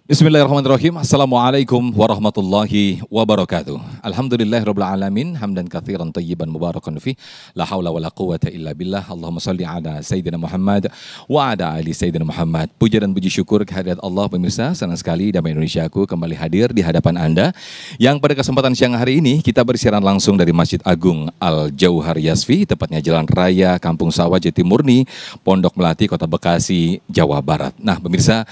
Bismillahirrahmanirrahim. Assalamualaikum warahmatullahi wabarakatuh. Alhamdulillahirabbil alamin, hamdan katsiran thayyiban mubarakan fi, la haula wala quwata illa billah. Allahumma shalli ala sayyidina Muhammad wa ala ali sayyidina Muhammad. Puja dan puji syukur kehadirat Allah. Pemirsa, senang sekali Damai Indonesiaku kembali hadir di hadapan Anda, yang pada kesempatan siang hari ini kita bersiaran langsung dari Masjid Agung Al-Jauhar Yasfi, tepatnya Jalan Raya Kampung Sawah Jatimurni, Pondok Melati, Kota Bekasi, Jawa Barat. Nah, pemirsa,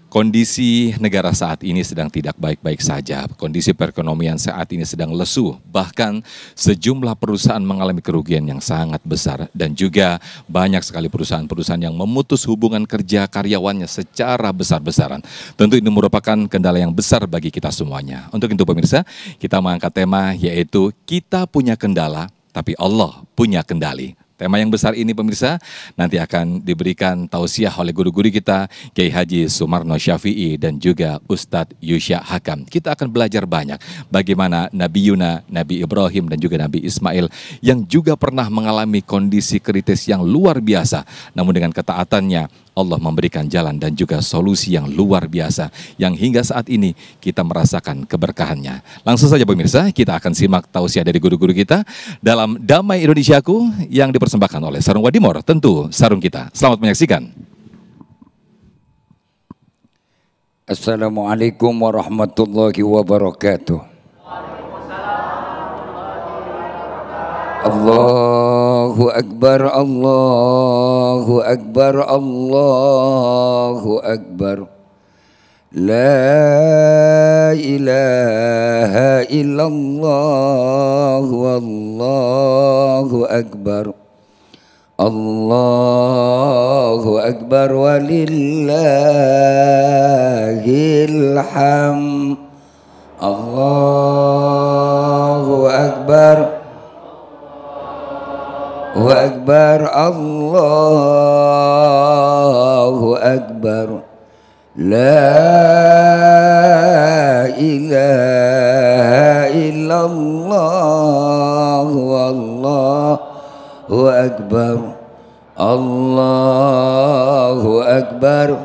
kondisi negara saat ini sedang tidak baik-baik saja. Kondisi perekonomian saat ini sedang lesu. Bahkan sejumlah perusahaan mengalami kerugian yang sangat besar. Dan juga banyak sekali perusahaan-perusahaan yang memutus hubungan kerja karyawannya secara besar-besaran. Tentu ini merupakan kendala yang besar bagi kita semuanya. Untuk itu pemirsa, kita mengangkat tema yaitu kita punya kendala, tapi Allah punya kendali. Tema yang besar ini pemirsa nanti akan diberikan tausiah oleh guru-guru kita, Kiai Haji Sumarno Syafi'i dan juga Ustadz Yusya Hakam. Kita akan belajar banyak bagaimana Nabi Yuna, Nabi Ibrahim dan juga Nabi Ismail yang juga pernah mengalami kondisi kritis yang luar biasa. Namun dengan ketaatannya Allah memberikan jalan dan juga solusi yang luar biasa yang hingga saat ini kita merasakan keberkahannya. Langsung saja pemirsa, kita akan simak tausiah dari guru-guru kita dalam Damai Indonesiaku yang dipersembahkan oleh Sarung Wadimor, tentu sarung kita. Selamat menyaksikan. Assalamualaikum warahmatullahi wabarakatuh. Allahu Akbar, Allahu Akbar, Allahu Akbar. La ilaha illallah, wallahu akbar. Allahu Akbar walillahil hamd. Allahu Akbar. Allahu Akbar, Allahu Akbar. La ilaha illallah, wallahu akbar. Allahu Akbar.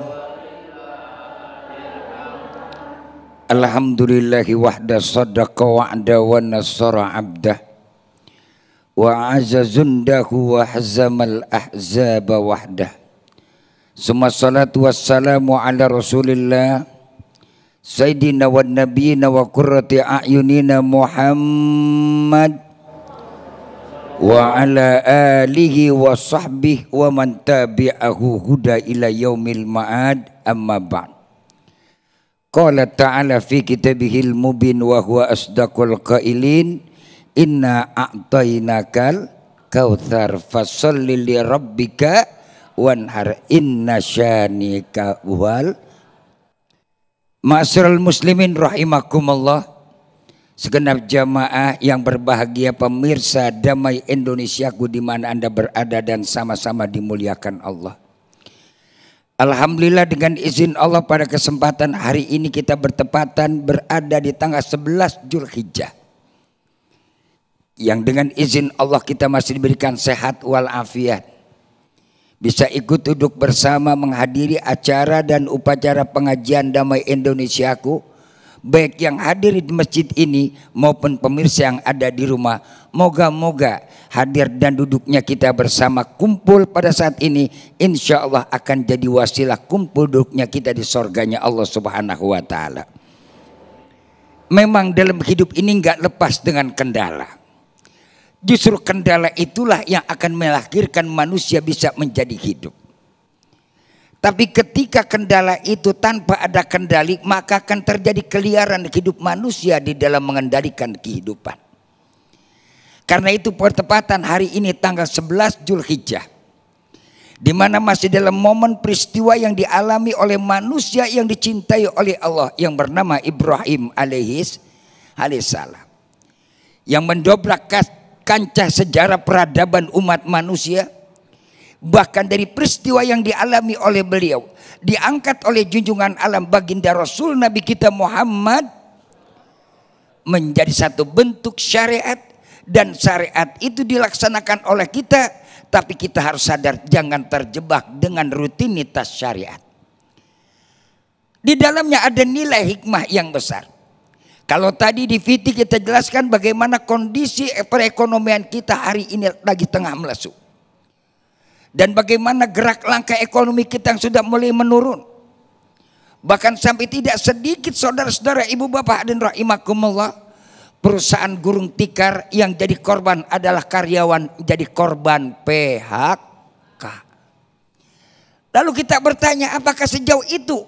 Alhamdulillahi wahda sadaqa wa'da wa nasara abdah wa azazundahu wa hazamal ahzaba wahdah. Summa salatu wassalamu ala rasulillah Sayyidina wa nabiyina wa qurrati a'yunina Muhammad wa ala alihi wa sahbihi wa man tabi'ahu huda ila yaumil ma'ad, amma ba'd. Qala ta'ala fi kitabihil mubin wa huwa asdaqul qailin, inna a'tainakal kautsar fasholli li rabbika wanhar inna syanika wal. Ma'asyiral muslimin rahimakumullah, segenap jamaah yang berbahagia, pemirsa Damai Indonesiaku di mana Anda berada dan sama-sama dimuliakan Allah. Alhamdulillah dengan izin Allah pada kesempatan hari ini kita bertepatan berada di tanggal 11 Zulhijjah, yang dengan izin Allah kita masih diberikan sehat walafiat, bisa ikut duduk bersama menghadiri acara dan upacara pengajian Damai Indonesiaku, baik yang hadir di masjid ini maupun pemirsa yang ada di rumah. Moga-moga hadir dan duduknya kita bersama kumpul pada saat ini insya Allah akan jadi wasilah kumpul duduknya kita di surganya Allah Subhanahu wa ta'ala. Memang dalam hidup ini nggak lepas dengan kendala. Justru kendala itulah yang akan melahirkan manusia bisa menjadi hidup. Tapi ketika kendala itu tanpa ada kendali, maka akan terjadi keliaran hidup manusia di dalam mengendalikan kehidupan. Karena itu pertepatan hari ini tanggal 11 Zulhijjah, di mana masih dalam momen peristiwa yang dialami oleh manusia yang dicintai oleh Allah yang bernama Ibrahim alaihissalam, yang mendobrak kancah sejarah peradaban umat manusia. Bahkan dari peristiwa yang dialami oleh beliau, diangkat oleh junjungan alam baginda Rasul Nabi kita Muhammad menjadi satu bentuk syariat, dan syariat itu dilaksanakan oleh kita. Tapi kita harus sadar jangan terjebak dengan rutinitas syariat. Di dalamnya ada nilai hikmah yang besar. Kalau tadi di VT kita jelaskan bagaimana kondisi perekonomian kita hari ini lagi tengah melesu. Dan bagaimana gerak langkah ekonomi kita yang sudah mulai menurun. Bahkan sampai tidak sedikit saudara-saudara, ibu bapak dan rahimakumullah, perusahaan gurung tikar yang jadi korban adalah karyawan jadi korban PHK. Lalu kita bertanya, apakah sejauh itu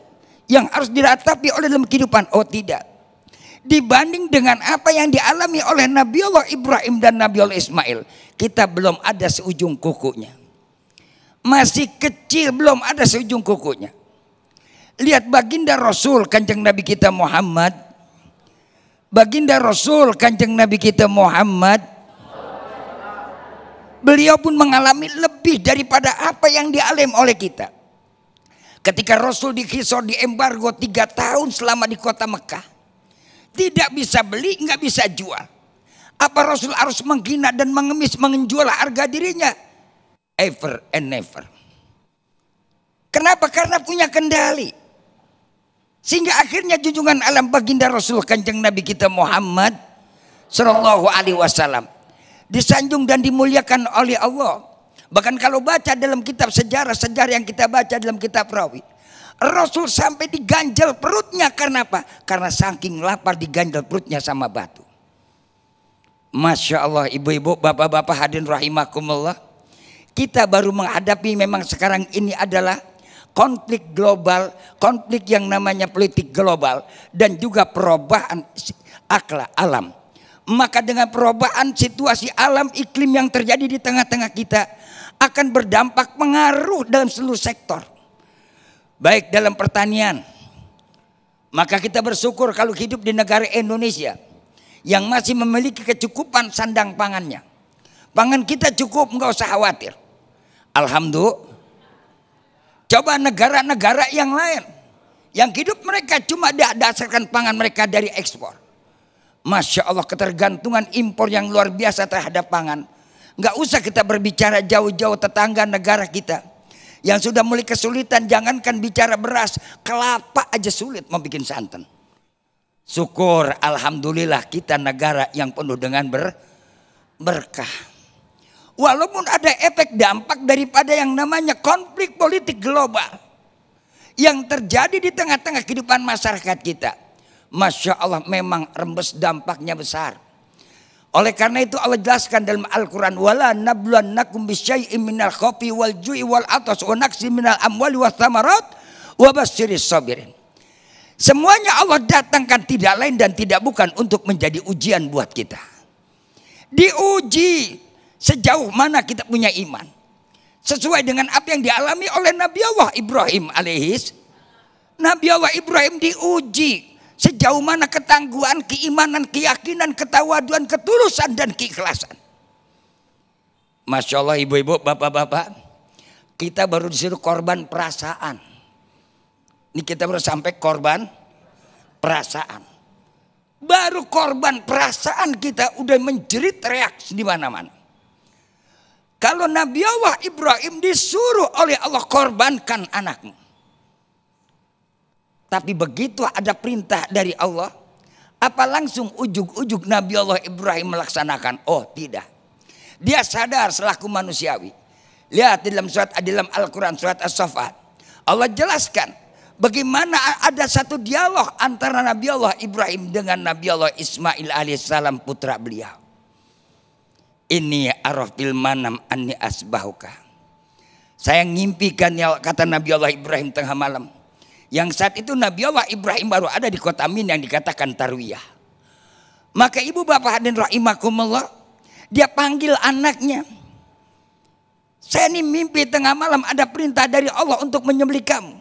yang harus diratapi oleh dalam kehidupan? Oh tidak. Dibanding dengan apa yang dialami oleh Nabiullah Ibrahim dan Nabiullah Ismail, kita belum ada seujung kukunya. Masih kecil, belum ada seujung kukunya. Lihat baginda Rasul Kanjeng Nabi kita Muhammad. Baginda Rasul Kanjeng Nabi kita Muhammad, beliau pun mengalami lebih daripada apa yang dialami oleh kita. Ketika Rasul dikhisor, diembargo 3 tahun selama di kota Mekah, tidak bisa beli, nggak bisa jual. Apa Rasul harus menghina dan mengemis, menjual harga dirinya? Ever and never. Kenapa? Karena punya kendali. Sehingga akhirnya junjungan alam baginda Rasul Kanjeng Nabi kita Muhammad sallallahu alaihi wasallam disanjung dan dimuliakan oleh Allah. Bahkan kalau baca dalam kitab sejarah yang kita baca dalam kitab Rawi, Rasul sampai diganjal perutnya. Karena apa? Karena saking lapar diganjal perutnya sama batu. Masya Allah, ibu-ibu, bapak-bapak hadirin rahimakumullah. Kita baru menghadapi, memang sekarang ini adalah konflik global, konflik yang namanya politik global, dan juga perubahan alam. Maka dengan perubahan situasi alam, iklim yang terjadi di tengah-tengah kita akan berdampak pengaruh dalam seluruh sektor. Baik dalam pertanian, maka kita bersyukur kalau hidup di negara Indonesia yang masih memiliki kecukupan sandang pangannya. Pangan kita cukup, nggak usah khawatir. Alhamdulillah. Coba negara-negara yang lain yang hidup mereka cuma dasarkan pangan mereka dari ekspor. Masya Allah, ketergantungan impor yang luar biasa terhadap pangan. Nggak usah kita berbicara jauh-jauh tetangga negara kita yang sudah mulai kesulitan. Jangankan bicara beras, kelapa aja sulit mau bikin santan. Syukur, alhamdulillah kita negara yang penuh dengan berkah. Walaupun ada efek dampak daripada yang namanya konflik politik global yang terjadi di tengah-tengah kehidupan masyarakat kita. Masya Allah, memang rembes dampaknya besar. Oleh karena itu Allah jelaskan dalam Al-Quran, wala nabluwannakum bisyai'im minal khawfi wal ju'i wal atas wa naqsi minal amwali wa thamarat wa basyiris sabirin. Semuanya Allah datangkan tidak lain dan tidak bukan untuk menjadi ujian buat kita. Diuji sejauh mana kita punya iman. Sesuai dengan apa yang dialami oleh Nabi Allah Ibrahim Nabi Allah Ibrahim diuji sejauh mana ketangguhan, keimanan, keyakinan, ketawaduan, ketulusan dan keikhlasan. Masya Allah, ibu-ibu, bapak-bapak, kita baru disuruh korban perasaan. Ini kita baru sampai korban perasaan. Baru korban perasaan kita udah menjerit reaksi di mana-mana. Kalau Nabi Allah Ibrahim disuruh oleh Allah korbankan anakmu. Tapi begitu ada perintah dari Allah, apa langsung ujug-ujug Nabi Allah Ibrahim melaksanakan? Oh tidak. Dia sadar selaku manusiawi. Lihat dalam Al-Quran surat As-Saffat. Allah jelaskan bagaimana ada satu dialog antara Nabi Allah Ibrahim dengan Nabi Allah Ismail alaihissalam putra beliau. Ini arafil manam anni asbahuka. Saya ngimpikan, ya, kata Nabi Allah Ibrahim tengah malam. Yang saat itu Nabi Allah Ibrahim baru ada di kota Min yang dikatakan Tarwiyah. Maka ibu bapak hadirin rahimakumullah, dia panggil anaknya. Saya ini mimpi tengah malam ada perintah dari Allah untuk menyembelih kamu.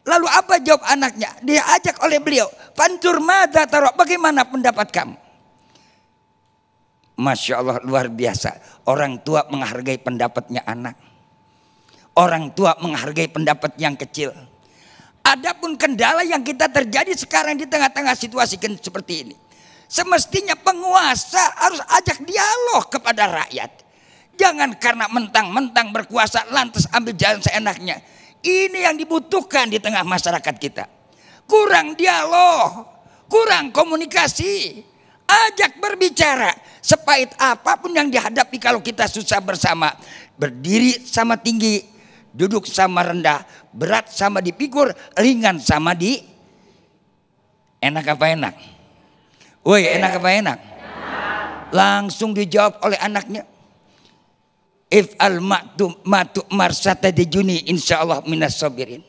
Lalu apa jawab anaknya? Dia ajak oleh beliau, "Fantur madza tara?" Bagaimana pendapat kamu? Masya Allah, luar biasa. Orang tua menghargai pendapatnya anak. Orang tua menghargai pendapat yang kecil. Adapun kendala yang kita terjadi sekarang di tengah-tengah situasi seperti ini, semestinya penguasa harus ajak dialog kepada rakyat. Jangan karena mentang-mentang berkuasa lantas ambil jalan seenaknya. Ini yang dibutuhkan di tengah masyarakat kita. kurang dialog, kurang komunikasi. Ajak berbicara, sepahit apapun yang dihadapi kalau kita susah bersama. Berdiri sama tinggi, duduk sama rendah, berat sama dipikul, ringan sama di. Enak apa enak? Woi, enak apa enak? Langsung dijawab oleh anaknya. If'al matu marsata dijuni insyaallah minas sabirin.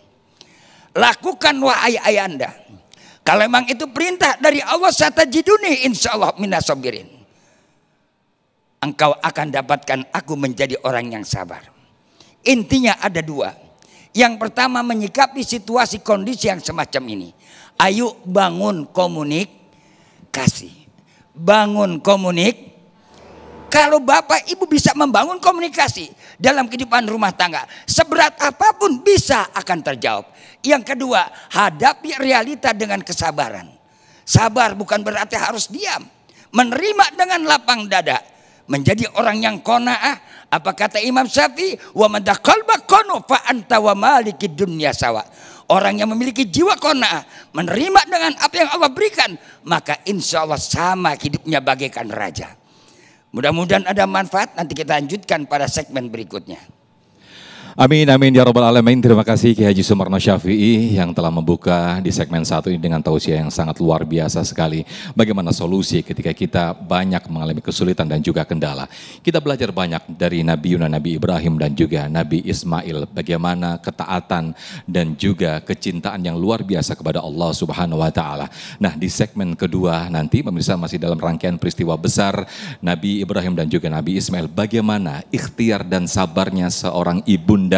Lakukan wahai ayanda. Kalau memang itu perintah dari Allah, satajiduni insyaallah minas sabirin. Engkau akan dapatkan aku menjadi orang yang sabar. Intinya ada dua. Yang pertama, menyikapi situasi kondisi yang semacam ini. Ayo bangun komunikasi. Bangun Kalau bapak ibu bisa membangun komunikasi dalam kehidupan rumah tangga, seberat apapun bisa akan terjawab. Yang kedua, hadapi realita dengan kesabaran. Sabar bukan berarti harus diam. Menerima dengan lapang dada. Menjadi orang yang qanaah. Apa kata Imam Syafi'i? Wa man qalba qanu fa anta wa malikid dunya sawa. Orang yang memiliki jiwa qanaah, menerima dengan apa yang Allah berikan, maka insya Allah sama hidupnya bagaikan raja. Mudah-mudahan ada manfaat. Nanti kita lanjutkan pada segmen berikutnya. Amin, amin ya rabbal alamin. Terima kasih Kiai Haji Sumarno Syafi'i yang telah membuka di segmen 1 ini dengan tausiah yang sangat luar biasa sekali. Bagaimana solusi ketika kita banyak mengalami kesulitan dan juga kendala. Kita belajar banyak dari Nabi Ibrahim dan juga Nabi Ismail. Bagaimana ketaatan dan juga kecintaan yang luar biasa kepada Allah Subhanahu wa Ta'ala. Nah, di segmen kedua nanti pemirsa masih dalam rangkaian peristiwa besar Nabi Ibrahim dan juga Nabi Ismail. Bagaimana ikhtiar dan sabarnya seorang ibunda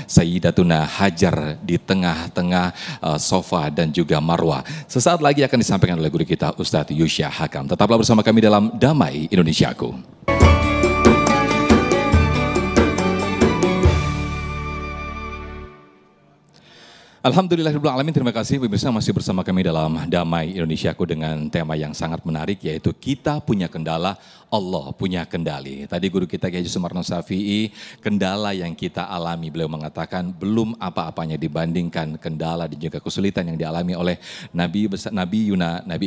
Sayyidatuna Hajar di tengah-tengah Sofa dan juga Marwah. Sesaat lagi akan disampaikan oleh guru kita Ustadz Yusya Hakam. Tetaplah bersama kami dalam Damai Indonesiaku. Alhamdulillahirabbil alamin. Terima kasih pemirsa masih bersama kami dalam Damai Indonesiaku dengan tema yang sangat menarik, yaitu kita punya kendala, Allah punya kendali. Tadi guru kita Kiai Haji Sumarno Syafi'i, kendala yang kita alami, beliau mengatakan belum apa-apanya dibandingkan kendala dan juga kesulitan yang dialami oleh Nabi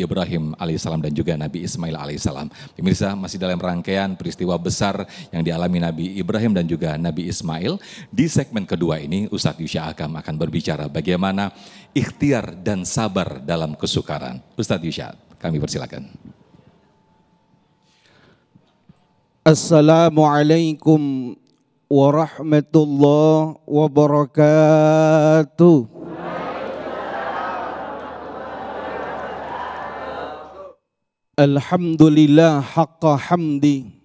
Ibrahim alaihissalam dan juga Nabi Ismail alaihissalam. Pemirsa masih dalam rangkaian peristiwa besar yang dialami Nabi Ibrahim dan juga Nabi Ismail. Di segmen kedua ini Ustadz Yusya Hakam akan berbicara bagaimana ikhtiar dan sabar dalam kesukaran. Ustadz Yusya, kami persilakan. Assalamualaikum warahmatullahi wabarakatuh. Alhamdulillah haqqa hamdi.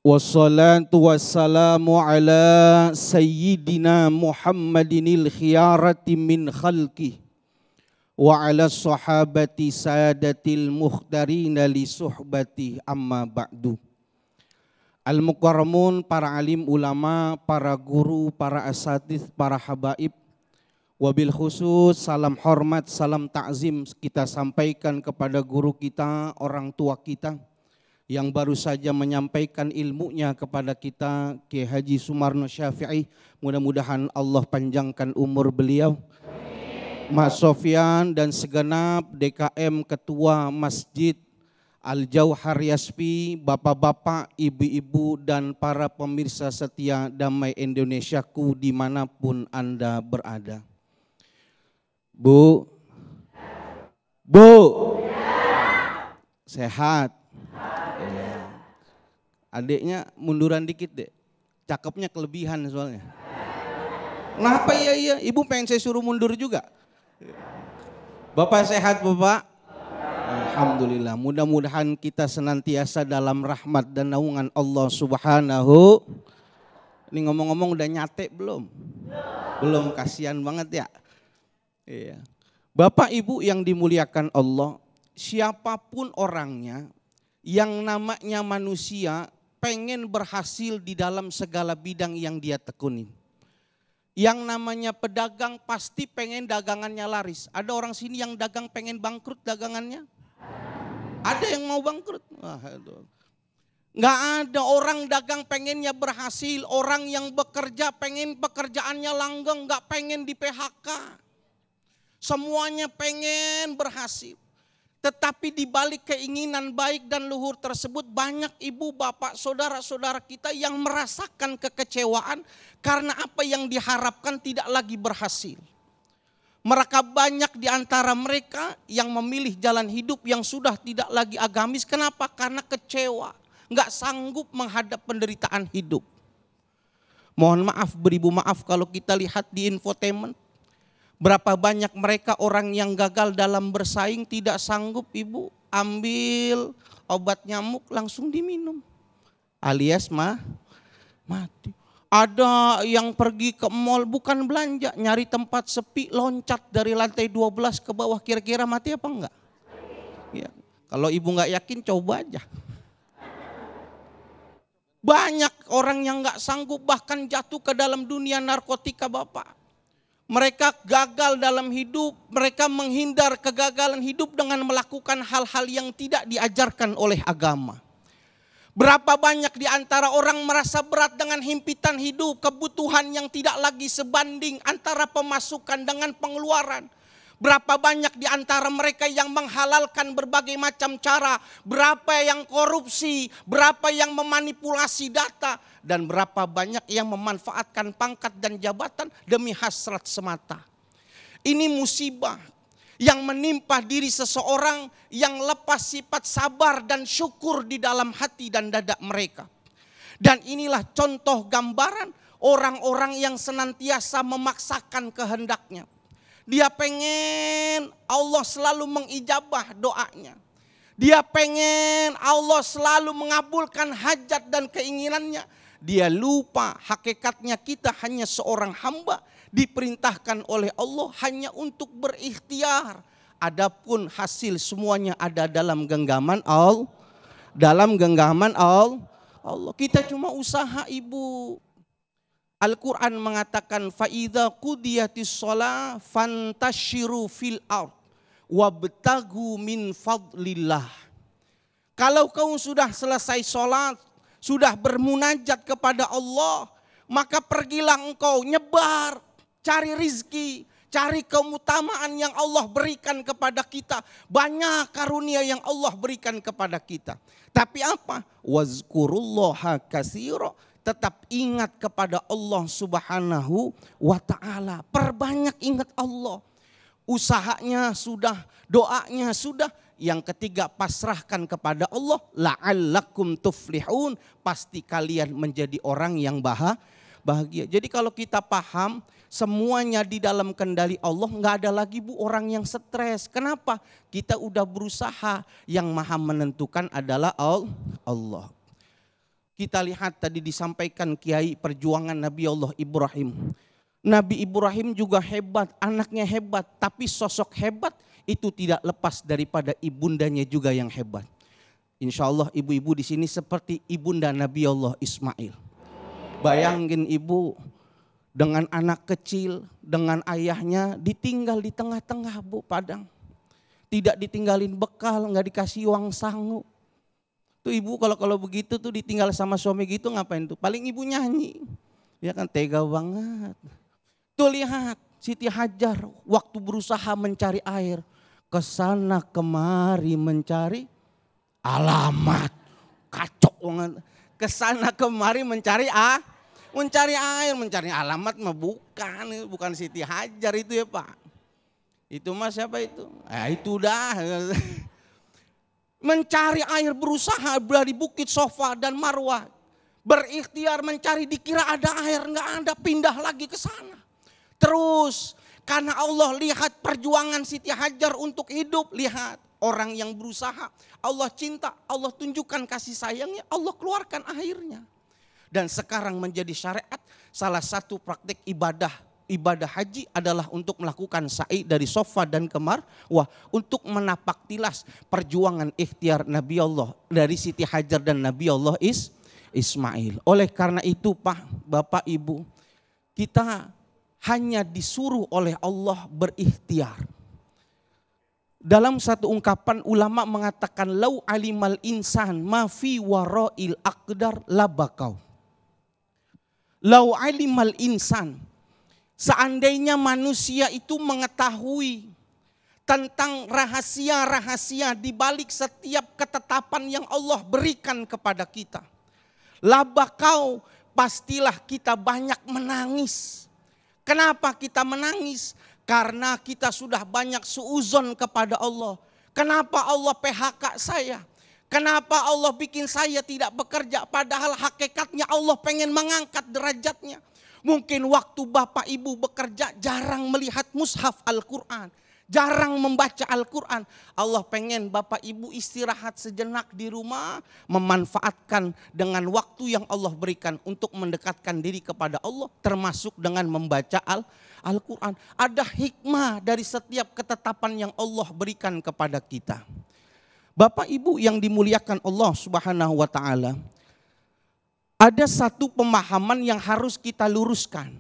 Wassalatu wassalamu ala sayyidina Muhammadinil khiyarati min khalqi wa ala sahabati sadatil mukhtarina li suhbati amma ba'du. Al-Mukarramun, para alim ulama, para guru, para asatidz, para habaib, wabil khusus salam hormat, salam ta'zim kita sampaikan kepada guru kita, orang tua kita yang baru saja menyampaikan ilmunya kepada kita, Kiai Haji Sumarno Syafi'i. Mudah-mudahan Allah panjangkan umur beliau. Mas Sofyan dan segenap DKM Ketua Masjid Al-Jauhar Yaspi, bapak-bapak, ibu-ibu, dan para pemirsa setia Damai Indonesiaku dimanapun Anda berada. Bu, sehat. Adiknya munduran dikit deh, cakepnya kelebihan soalnya. Kenapa iya, ibu pengen saya suruh mundur juga. Bapak sehat Bapak? Alhamdulillah, mudah-mudahan kita senantiasa dalam rahmat dan naungan Allah Subhanahu. Ini ngomong-ngomong udah nyate belum? Belum, kasihan banget ya. Iya. Bapak Ibu yang dimuliakan Allah, siapapun orangnya yang namanya manusia pengen berhasil di dalam segala bidang yang dia tekuni. Yang namanya pedagang pasti pengen dagangannya laris. Ada orang sini yang dagang pengen bangkrut dagangannya? Ada yang mau bangkrut? Nggak ada orang dagang pengennya berhasil. Orang yang bekerja pengen pekerjaannya langgeng, nggak pengen di PHK. Semuanya pengen berhasil. Tetapi di balik keinginan baik dan luhur tersebut banyak ibu, bapak, saudara-saudara kita yang merasakan kekecewaan karena apa yang diharapkan tidak lagi berhasil. Mereka banyak di antara mereka yang memilih jalan hidup yang sudah tidak lagi agamis. Kenapa? Karena kecewa, nggak sanggup menghadap penderitaan hidup. Mohon maaf, beribu maaf kalau kita lihat di infotainment. Berapa banyak mereka orang yang gagal dalam bersaing tidak sanggup ibu ambil obat nyamuk langsung diminum. Alias mati. Ada yang pergi ke mall bukan belanja, nyari tempat sepi, loncat dari lantai 12 ke bawah, kira-kira mati apa enggak? Ya, kalau ibu enggak yakin coba aja. Banyak orang yang enggak sanggup bahkan jatuh ke dalam dunia narkotika Bapak. Mereka gagal dalam hidup, mereka menghindar kegagalan hidup dengan melakukan hal-hal yang tidak diajarkan oleh agama. Berapa banyak di antara orang merasa berat dengan himpitan hidup, kebutuhan yang tidak lagi sebanding antara pemasukan dengan pengeluaran. Berapa banyak di antara mereka yang menghalalkan berbagai macam cara, berapa yang korupsi, berapa yang memanipulasi data, dan berapa banyak yang memanfaatkan pangkat dan jabatan demi hasrat semata. Ini musibah yang menimpa diri seseorang yang lepas sifat sabar dan syukur di dalam hati dan dada mereka. Dan inilah contoh gambaran orang-orang yang senantiasa memaksakan kehendaknya. Dia pengen Allah selalu mengijabah doanya. Dia pengen Allah selalu mengabulkan hajat dan keinginannya. Dia lupa hakikatnya kita hanya seorang hamba diperintahkan oleh Allah hanya untuk berikhtiar. Adapun hasil semuanya ada dalam genggaman Allah. Dalam genggaman Allah. Kita cuma usaha ibu. Al-Quran mengatakan فَإِذَا قُضِيَتِ الصَّلَاةُ فَانْتَشِرُوا فِي الْأَرْضِ وَابْتَغُوا مِنْ فَضْلِ اللَّهِ. Kalau kau sudah selesai sholat, sudah bermunajat kepada Allah, maka pergilah engkau nyebar, cari rizki, cari keutamaan yang Allah berikan kepada kita. Banyak karunia yang Allah berikan kepada kita. Tapi apa? Wazkurullaha katsira. Tetap ingat kepada Allah Subhanahu wa ta'ala. Perbanyak ingat Allah. Usahanya sudah, doanya sudah. Yang ketiga, pasrahkan kepada Allah. La'allakum tuflihun. Pasti kalian menjadi orang yang bahagia. Jadi kalau kita paham semuanya di dalam kendali Allah, nggak ada lagi bu orang yang stres. Kenapa? Kita udah berusaha, yang maha menentukan adalah Allah. Kita lihat tadi disampaikan kiai perjuangan Nabi Allah Ibrahim. Nabi Ibrahim juga hebat, anaknya hebat, tapi sosok hebat itu tidak lepas daripada ibundanya juga yang hebat. Insya Allah ibu-ibu di sini seperti ibunda Nabi Allah Ismail. Bayangin ibu dengan anak kecil, dengan ayahnya ditinggal di tengah-tengah bu padang. Tidak ditinggalin bekal, nggak dikasih uang sangu. Tuh ibu kalau begitu tuh ditinggal sama suami gitu ngapain tuh? Paling ibu nyanyi. Ya kan tega banget. Tuh lihat Siti Hajar waktu berusaha mencari air. Kesana kemari mencari alamat. Kacau banget. Kesana kemari mencari air, mencari alamat mah bukan Siti Hajar itu ya Pak. Itu mah siapa itu? Itu dah. Mencari air berusaha dari Bukit Sofa dan Marwah. Berikhtiar mencari, dikira ada air, enggak ada, pindah lagi ke sana. Terus karena Allah lihat perjuangan Siti Hajar untuk hidup, lihat orang yang berusaha. Allah cinta, Allah tunjukkan kasih sayangnya, Allah keluarkan airnya. Dan sekarang menjadi syariat, salah satu praktik ibadah haji adalah untuk melakukan sa'i dari Sofa dan ke Marwah untuk menapak tilas perjuangan ikhtiar Nabi Allah dari Siti Hajar dan Nabi Allah Ismail. Oleh karena itu Pak, Bapak, Ibu, kita hanya disuruh oleh Allah berikhtiar. Dalam satu ungkapan ulama mengatakan lau alimal insan ma fi wara'il aqdar labakau. Lau alimal insan, seandainya manusia itu mengetahui tentang rahasia-rahasia di balik setiap ketetapan yang Allah berikan kepada kita. Laba kau, pastilah kita banyak menangis. Kenapa kita menangis? Karena kita sudah banyak suuzon kepada Allah. Kenapa Allah PHK saya? Kenapa Allah bikin saya tidak bekerja? Padahal hakikatnya Allah pengen mengangkat derajatnya. Mungkin waktu Bapak Ibu bekerja jarang melihat mushaf Al-Quran. Jarang membaca Al-Quran. Allah pengen Bapak Ibu istirahat sejenak di rumah. Memanfaatkan dengan waktu yang Allah berikan untuk mendekatkan diri kepada Allah. Termasuk dengan membaca Al-Quran. Ada hikmah dari setiap ketetapan yang Allah berikan kepada kita. Bapak Ibu yang dimuliakan Allah Subhanahu wa taala. Ada satu pemahaman yang harus kita luruskan,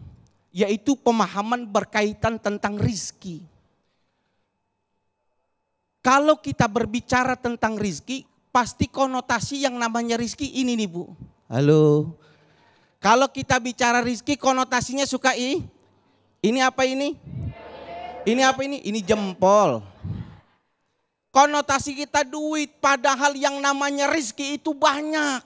yaitu pemahaman berkaitan tentang rizki. Kalau kita berbicara tentang rizki, pasti konotasi yang namanya rizki ini nih Bu. Halo. Kalau kita bicara rizki, konotasinya suka ini apa ini? Ini apa ini? Ini jempol. Konotasi kita duit, padahal yang namanya rizki itu banyak.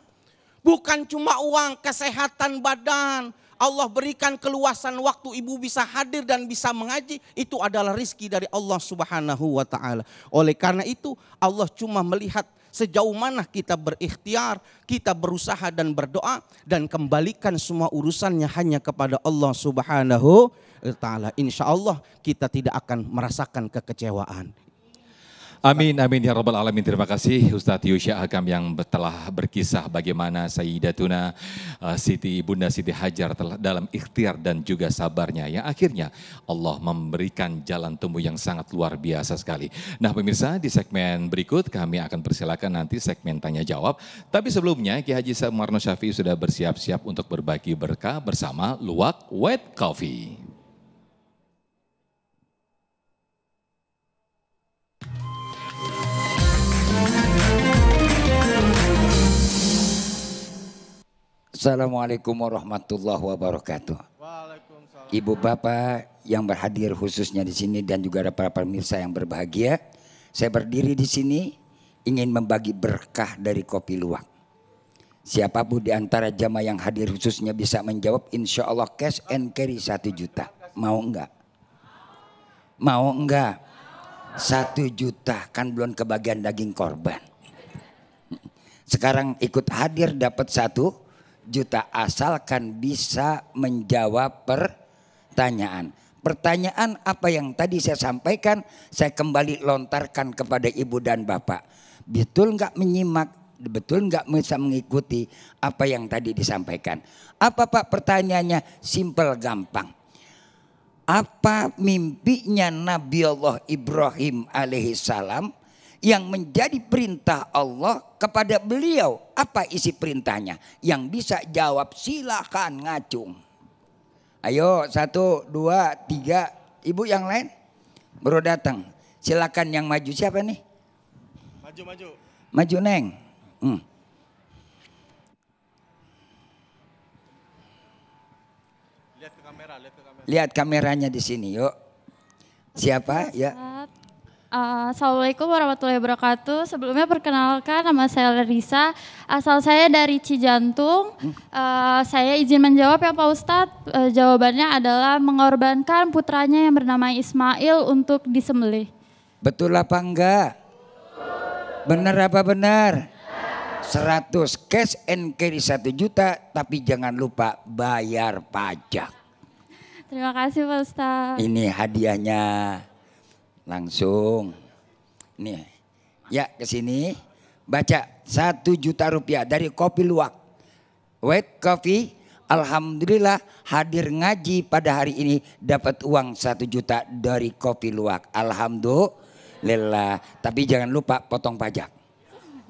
Bukan cuma uang, kesehatan badan. Allah berikan keluasan waktu ibu bisa hadir dan bisa mengaji. Itu adalah rizki dari Allah Subhanahu wa ta'ala. Oleh karena itu Allah cuma melihat sejauh mana kita berikhtiar, kita berusaha dan berdoa. Dan kembalikan semua urusannya hanya kepada Allah Subhanahu wa ta'ala. Insya Allah kita tidak akan merasakan kekecewaan. Amin, amin ya rabbal alamin. Terima kasih Ustadz Yusya Hakam yang telah berkisah bagaimana Sayyidatuna Bunda Siti Hajar dalam ikhtiar dan juga sabarnya. Yang akhirnya Allah memberikan jalan temu yang sangat luar biasa sekali. Nah pemirsa, di segmen berikut kami akan persilakan nanti segmen tanya jawab. Tapi sebelumnya Ki Haji Sumarno Syafi'i sudah bersiap-siap untuk berbagi berkah bersama Luwak White Coffee. Assalamualaikum warahmatullahi wabarakatuh. Ibu bapak yang berhadir khususnya di sini dan juga ada para pemirsa yang berbahagia. Saya berdiri di sini ingin membagi berkah dari kopi luwak. Siapapun di antara jamaah yang hadir khususnya bisa menjawab, insya Allah cash and carry 1 juta. Mau enggak? Mau enggak? 1 juta kan belum kebagian daging korban. Sekarang ikut hadir dapat 1 juta asalkan bisa menjawab pertanyaan. Pertanyaan apa yang tadi saya sampaikan, saya kembali lontarkan kepada ibu dan bapak. Betul nggak menyimak, betul nggak bisa mengikuti apa yang tadi disampaikan. Apa Pak pertanyaannya? Simple gampang. Apa mimpinya Nabi Allah Ibrahim alaihissalam yang menjadi perintah Allah kepada beliau? Apa isi perintahnya? Yang bisa jawab silakan ngacung. Ayo 1, 2, 3. Ibu yang lain baru datang. Silakan yang maju, siapa nih? Maju. Maju Neng. Lihat ke kamera. Lihat kameranya di sini yuk. Siapa? Ya. Assalamualaikum warahmatullahi wabarakatuh. Sebelumnya perkenalkan, nama saya Larissa. Asal saya dari Cijantung. Saya izin menjawab ya Pak Ustadz. Jawabannya adalah mengorbankan putranya yang bernama Ismail untuk disembelih. Betul apa enggak? Benar apa benar? 100 cash and carry 1 juta, tapi jangan lupa bayar pajak. Terima kasih Pak Ustadz. Ini hadiahnya. Langsung. Nih. Ya ke sini. Baca 1 juta rupiah dari Kopi Luwak. White Coffee. Alhamdulillah hadir ngaji pada hari ini dapat uang 1 juta dari Kopi Luwak. Alhamdulillah. Tapi jangan lupa potong pajak.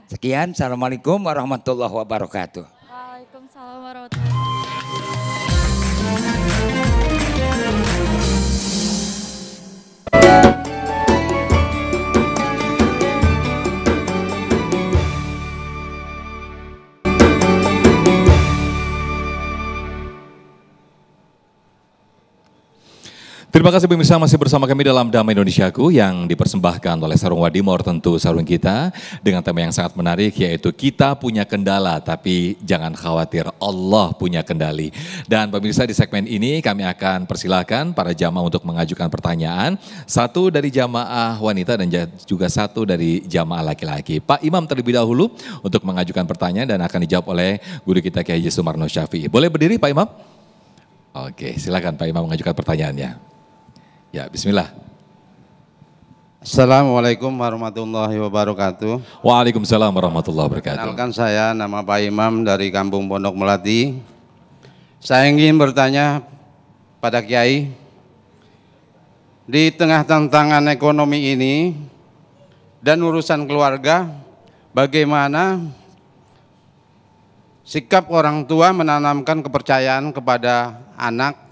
Sekian. Assalamualaikum warahmatullahi wabarakatuh. Waalaikumsalam warahmatullahi wabarakatuh. Terima Terima kasih pemirsa, masih bersama kami dalam Damai Indonesiaku yang dipersembahkan oleh Sarung Wadimor, tentu sarung kita dengan tema yang sangat menarik, yaitu kita punya kendala tapi jangan khawatir, Allah punya kendali. Dan pemirsa, di segmen ini kami akan persilakan para jamaah untuk mengajukan pertanyaan, satu dari jamaah wanita dan juga satu dari jamaah laki-laki. Pak Imam terlebih dahulu untuk mengajukan pertanyaan dan akan dijawab oleh guru kita Kiai Haji Sumarno Syafi'i. Boleh berdiri Pak Imam? Oke, silakan Pak Imam mengajukan pertanyaannya. Ya, bismillah. Assalamualaikum warahmatullahi wabarakatuh. Waalaikumsalam warahmatullahi wabarakatuh. Kenalkan, saya nama Pak Imam dari Kampung Pondok Melati. Saya ingin bertanya pada Kiai, di tengah tantangan ekonomi ini dan urusan keluarga, bagaimana sikap orang tua menanamkan kepercayaan kepada anak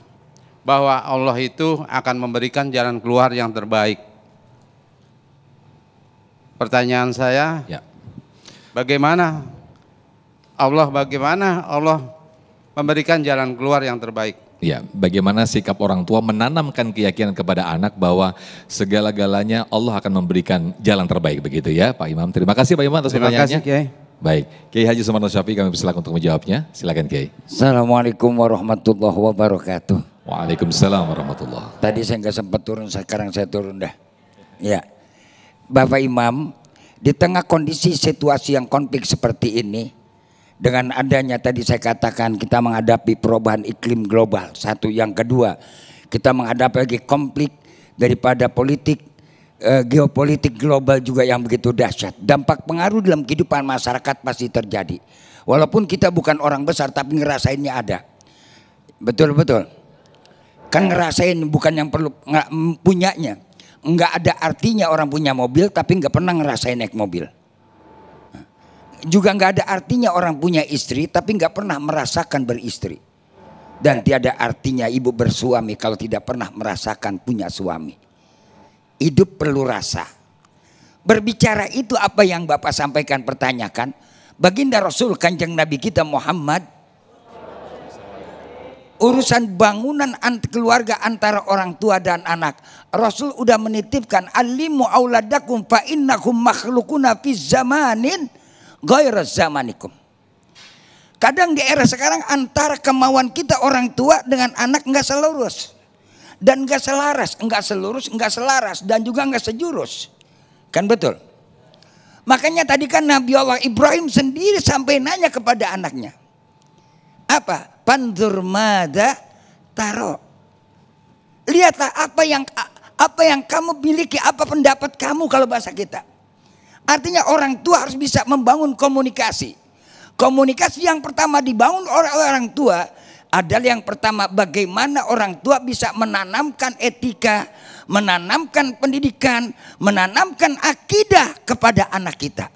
bahwa Allah itu akan memberikan jalan keluar yang terbaik. Pertanyaan saya, bagaimana Allah memberikan jalan keluar yang terbaik? Ya, bagaimana sikap orang tua menanamkan keyakinan kepada anak bahwa segala-galanya Allah akan memberikan jalan terbaik, begitu ya Pak Imam. Terima kasih Pak Imam atas pertanyaannya. Terima kasih Kiai. Baik, Kiai Haji Sumarno Syafi'i kami persilakan untuk menjawabnya. Silakan Kiai. Assalamualaikum warahmatullahi wabarakatuh. Waalaikumsalam warahmatullahi. Tadi saya nggak sempat turun, sekarang saya turun dah. Ya, Bapak Imam, di tengah kondisi situasi yang konflik seperti ini, dengan adanya tadi saya katakan kita menghadapi perubahan iklim global. Satu, yang kedua, kita menghadapi lagi konflik daripada politik geopolitik global juga yang begitu dahsyat. Dampak pengaruh dalam kehidupan masyarakat pasti terjadi. Walaupun kita bukan orang besar tapi ngerasainnya ada. Betul-betul. Kan ngerasain, bukan yang perlu punyanya. Enggak ada artinya orang punya mobil tapi enggak pernah ngerasain naik mobil. Juga enggak ada artinya orang punya istri tapi enggak pernah merasakan beristri. Dan tiada artinya ibu bersuami kalau tidak pernah merasakan punya suami. Hidup perlu rasa. Berbicara itu apa yang Bapak sampaikan, pertanyakan. Baginda Rasul Kanjeng Nabi kita Muhammad, urusan bangunan keluarga antara orang tua dan anak, Rasul udah menitipkan, alimu auladakum fa innakum makhlukuna fi zamanin ghairu zamanikum. Kadang di era sekarang antara kemauan kita orang tua dengan anak enggak selurus. Dan enggak selaras, enggak selurus, enggak selaras, dan juga enggak sejurus. Kan betul? Makanya tadi kan Nabi Allah Ibrahim sendiri sampai nanya kepada anaknya. Apa? Pandur mada taro. Lihatlah apa yang kamu miliki, apa pendapat kamu kalau bahasa kita. Artinya orang tua harus bisa membangun komunikasi. Komunikasi yang pertama dibangun oleh orang tua adalah yang pertama, bagaimana orang tua bisa menanamkan etika, menanamkan pendidikan, menanamkan akidah kepada anak kita.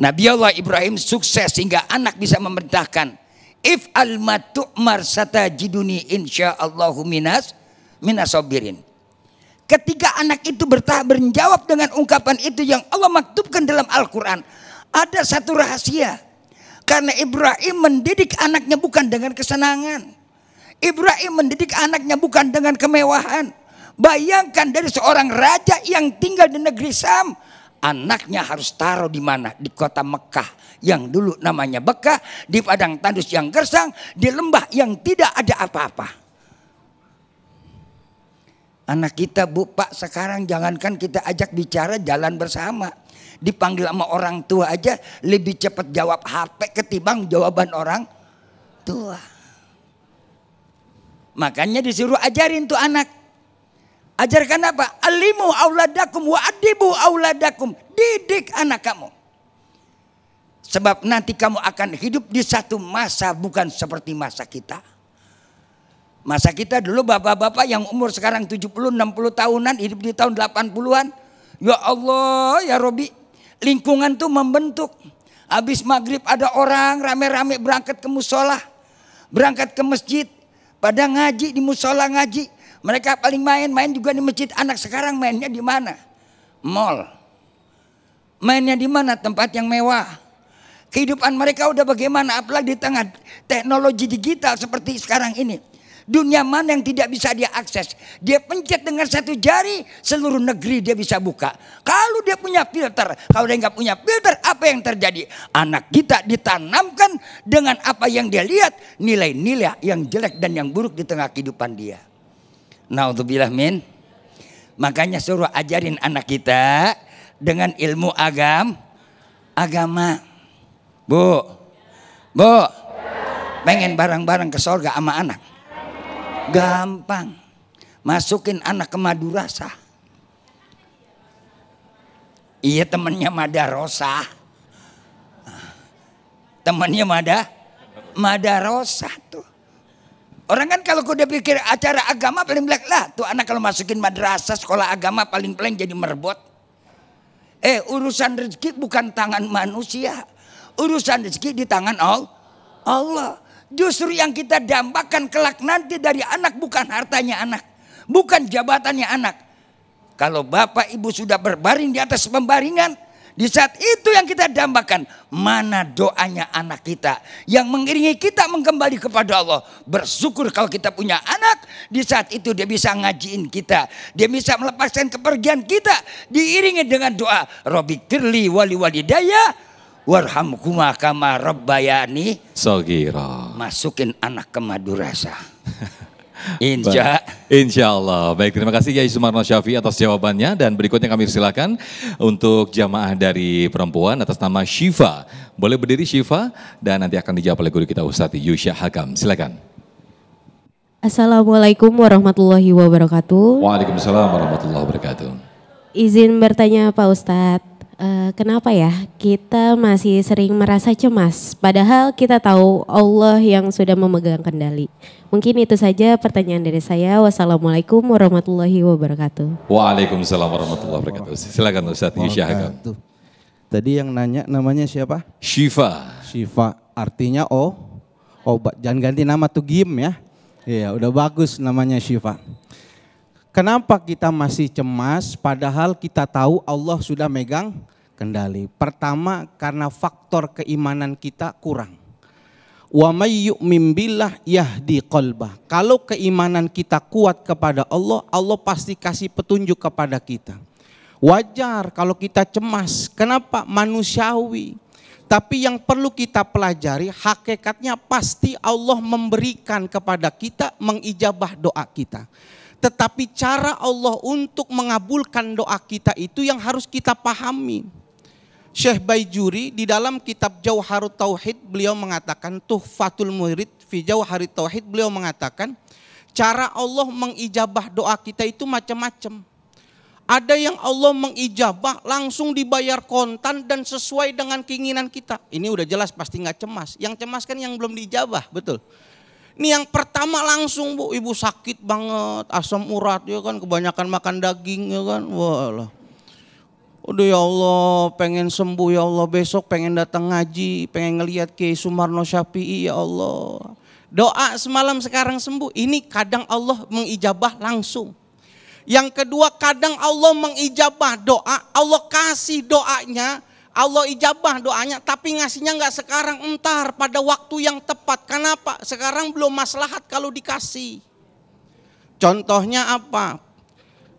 Nabi Allah Ibrahim sukses sehingga anak bisa memerintahkan, if al matu'mar satajiduni insyaallahu minasabirin. Ketika anak itu menjawab dengan ungkapan itu yang Allah maktubkan dalam Al-Quran, ada satu rahasia. Karena Ibrahim mendidik anaknya bukan dengan kesenangan. Ibrahim mendidik anaknya bukan dengan kemewahan. Bayangkan dari seorang raja yang tinggal di negeri Sam, anaknya harus taruh di mana? Di kota Mekah yang dulu namanya Bekah, di padang tandus yang gersang, di lembah yang tidak ada apa-apa. Anak kita, Bu, Pak, sekarang jangankan kita ajak bicara, jalan bersama. Dipanggil sama orang tua aja lebih cepat jawab HP ketimbang jawaban orang tua. Makanya disuruh ajarin tuh anak. Ajarkan apa? Alimu auladakum wa adibu auladakum. Didik anak kamu. Sebab nanti kamu akan hidup di satu masa bukan seperti masa kita. Masa kita dulu bapak-bapak yang umur sekarang 70-60 tahunan hidup di tahun 80-an. Ya Allah ya Robi. Lingkungan tuh membentuk. Habis maghrib ada orang rame-rame berangkat ke musola, berangkat ke masjid, pada ngaji di musola ngaji. Mereka paling main juga di masjid. Anak sekarang mainnya di mana? Mall. Mainnya di mana? Tempat yang mewah. Kehidupan mereka udah bagaimana? Apalagi di tengah teknologi digital seperti sekarang ini. Dunia mana yang tidak bisa dia akses? Dia pencet dengan satu jari, seluruh negeri dia bisa buka. Kalau dia punya filter, kalau dia nggak punya filter, apa yang terjadi? Anak kita ditanamkan dengan apa yang dia lihat, nilai-nilai yang jelek dan yang buruk di tengah kehidupan dia. Naudzubillah min. Makanya suruh ajarin anak kita dengan ilmu agama. Bu, pengen bareng-bareng ke surga sama anak? Gampang. Masukin anak ke madrasah. Iya, temennya madrasah. Temennya madrasah tuh. Orang kan kalau udah pikir acara agama paling belak lah. Tuh anak kalau masukin madrasah sekolah agama paling jadi merbot. Urusan rezeki bukan tangan manusia. Urusan rezeki di tangan Allah. Justru yang kita dambakan kelak nanti dari anak bukan hartanya anak. Bukan jabatannya anak. Kalau bapak ibu sudah berbaring di atas pembaringan, di saat itu yang kita dambakan, mana doanya anak kita yang mengiringi kita mengembali kepada Allah. Bersyukur kalau kita punya anak, di saat itu dia bisa ngajiin kita, dia bisa melepaskan kepergian kita, diiringi dengan doa Robbiqfirli wali walidayya warhamhuma kama rabbayani shaghira. Masukin anak ke madrasah. Insya Allah. Baik, terima kasih Kiai Sumarno Syafi'i atas jawabannya. Dan berikutnya kami silakan untuk jamaah dari perempuan atas nama Syifa. Boleh berdiri Syifa dan nanti akan dijawab oleh guru kita Ustadz Yusya Hakam. Silakan. Assalamualaikum warahmatullahi wabarakatuh. Waalaikumsalam warahmatullahi wabarakatuh. Izin bertanya Pak Ustadz, kenapa ya kita masih sering merasa cemas padahal kita tahu Allah yang sudah memegang kendali? Mungkin itu saja pertanyaan dari saya. Wassalamualaikum warahmatullahi wabarakatuh. Waalaikumsalam warahmatullahi wabarakatuh. Silakan Ustadz Yusya Hakam. Tadi yang nanya namanya siapa? Syifa. Syifa, artinya obat. Jangan ganti nama tuh Gim ya. Iya, udah bagus namanya Syifa. Kenapa kita masih cemas padahal kita tahu Allah sudah megang kendali? Pertama, karena faktor keimanan kita kurang. Wa may yu'min billah yahdi qalbah. Kalau keimanan kita kuat kepada Allah, Allah pasti kasih petunjuk kepada kita. Wajar kalau kita cemas. Kenapa? Manusiawi. Tapi yang perlu kita pelajari, hakikatnya pasti Allah memberikan kepada kita, mengijabah doa kita. Tetapi cara Allah untuk mengabulkan doa kita itu yang harus kita pahami. Syekh Baijuri di dalam kitab Jauharut Tauhid beliau mengatakan, Tuhfatul Murid fi Jauharut Tauhid beliau mengatakan, cara Allah mengijabah doa kita itu macam-macam. Ada yang Allah mengijabah langsung dibayar kontan dan sesuai dengan keinginan kita. Ini udah jelas pasti nggak cemas. Yang cemas kan yang belum diijabah, betul. Ini yang pertama langsung Bu, ibu sakit banget, asam urat ya kan, kebanyakan makan daging ya kan, walah. Udah ya Allah, pengen sembuh ya Allah, besok pengen datang ngaji, pengen ngelihat Kiai Sumarno Syafi'i ya Allah. Doa semalam sekarang sembuh, ini kadang Allah mengijabah langsung. Yang kedua, kadang Allah mengijabah doa, Allah kasih doanya, Allah ijabah doanya, tapi ngasihnya nggak sekarang, entar pada waktu yang tepat. Kenapa? Sekarang belum maslahat kalau dikasih. Contohnya apa?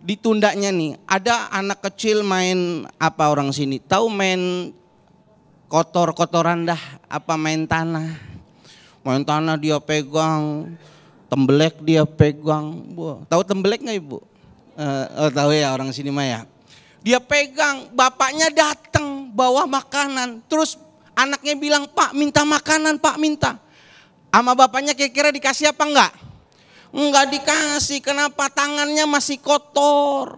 Ditundanya nih, ada anak kecil main apa orang sini, tahu main kotor-kotoran dah, apa main tanah. Main tanah dia pegang, tembelek dia pegang. Tahu tembelek nggak Ibu? Tahu ya orang sini mah ya. Dia pegang, bapaknya datang bawa makanan, terus anaknya bilang, Pak minta makanan, Pak minta. Sama bapaknya kira-kira dikasih apa enggak? Enggak dikasih, kenapa? Tangannya masih kotor.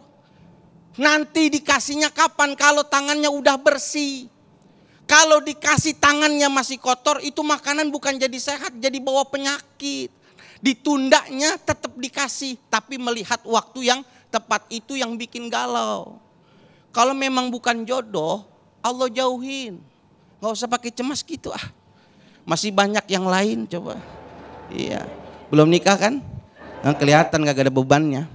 Nanti dikasihnya kapan? Kalau tangannya udah bersih. Kalau dikasih tangannya masih kotor, itu makanan bukan jadi sehat, jadi bawa penyakit. Ditundanya tetap dikasih, tapi melihat waktu yang tepat, itu yang bikin galau. Kalau memang bukan jodoh, Allah jauhin. Gak usah pakai cemas gitu ah. Masih banyak yang lain coba. Iya, belum nikah kan? Nah, kelihatan gak ada bebannya.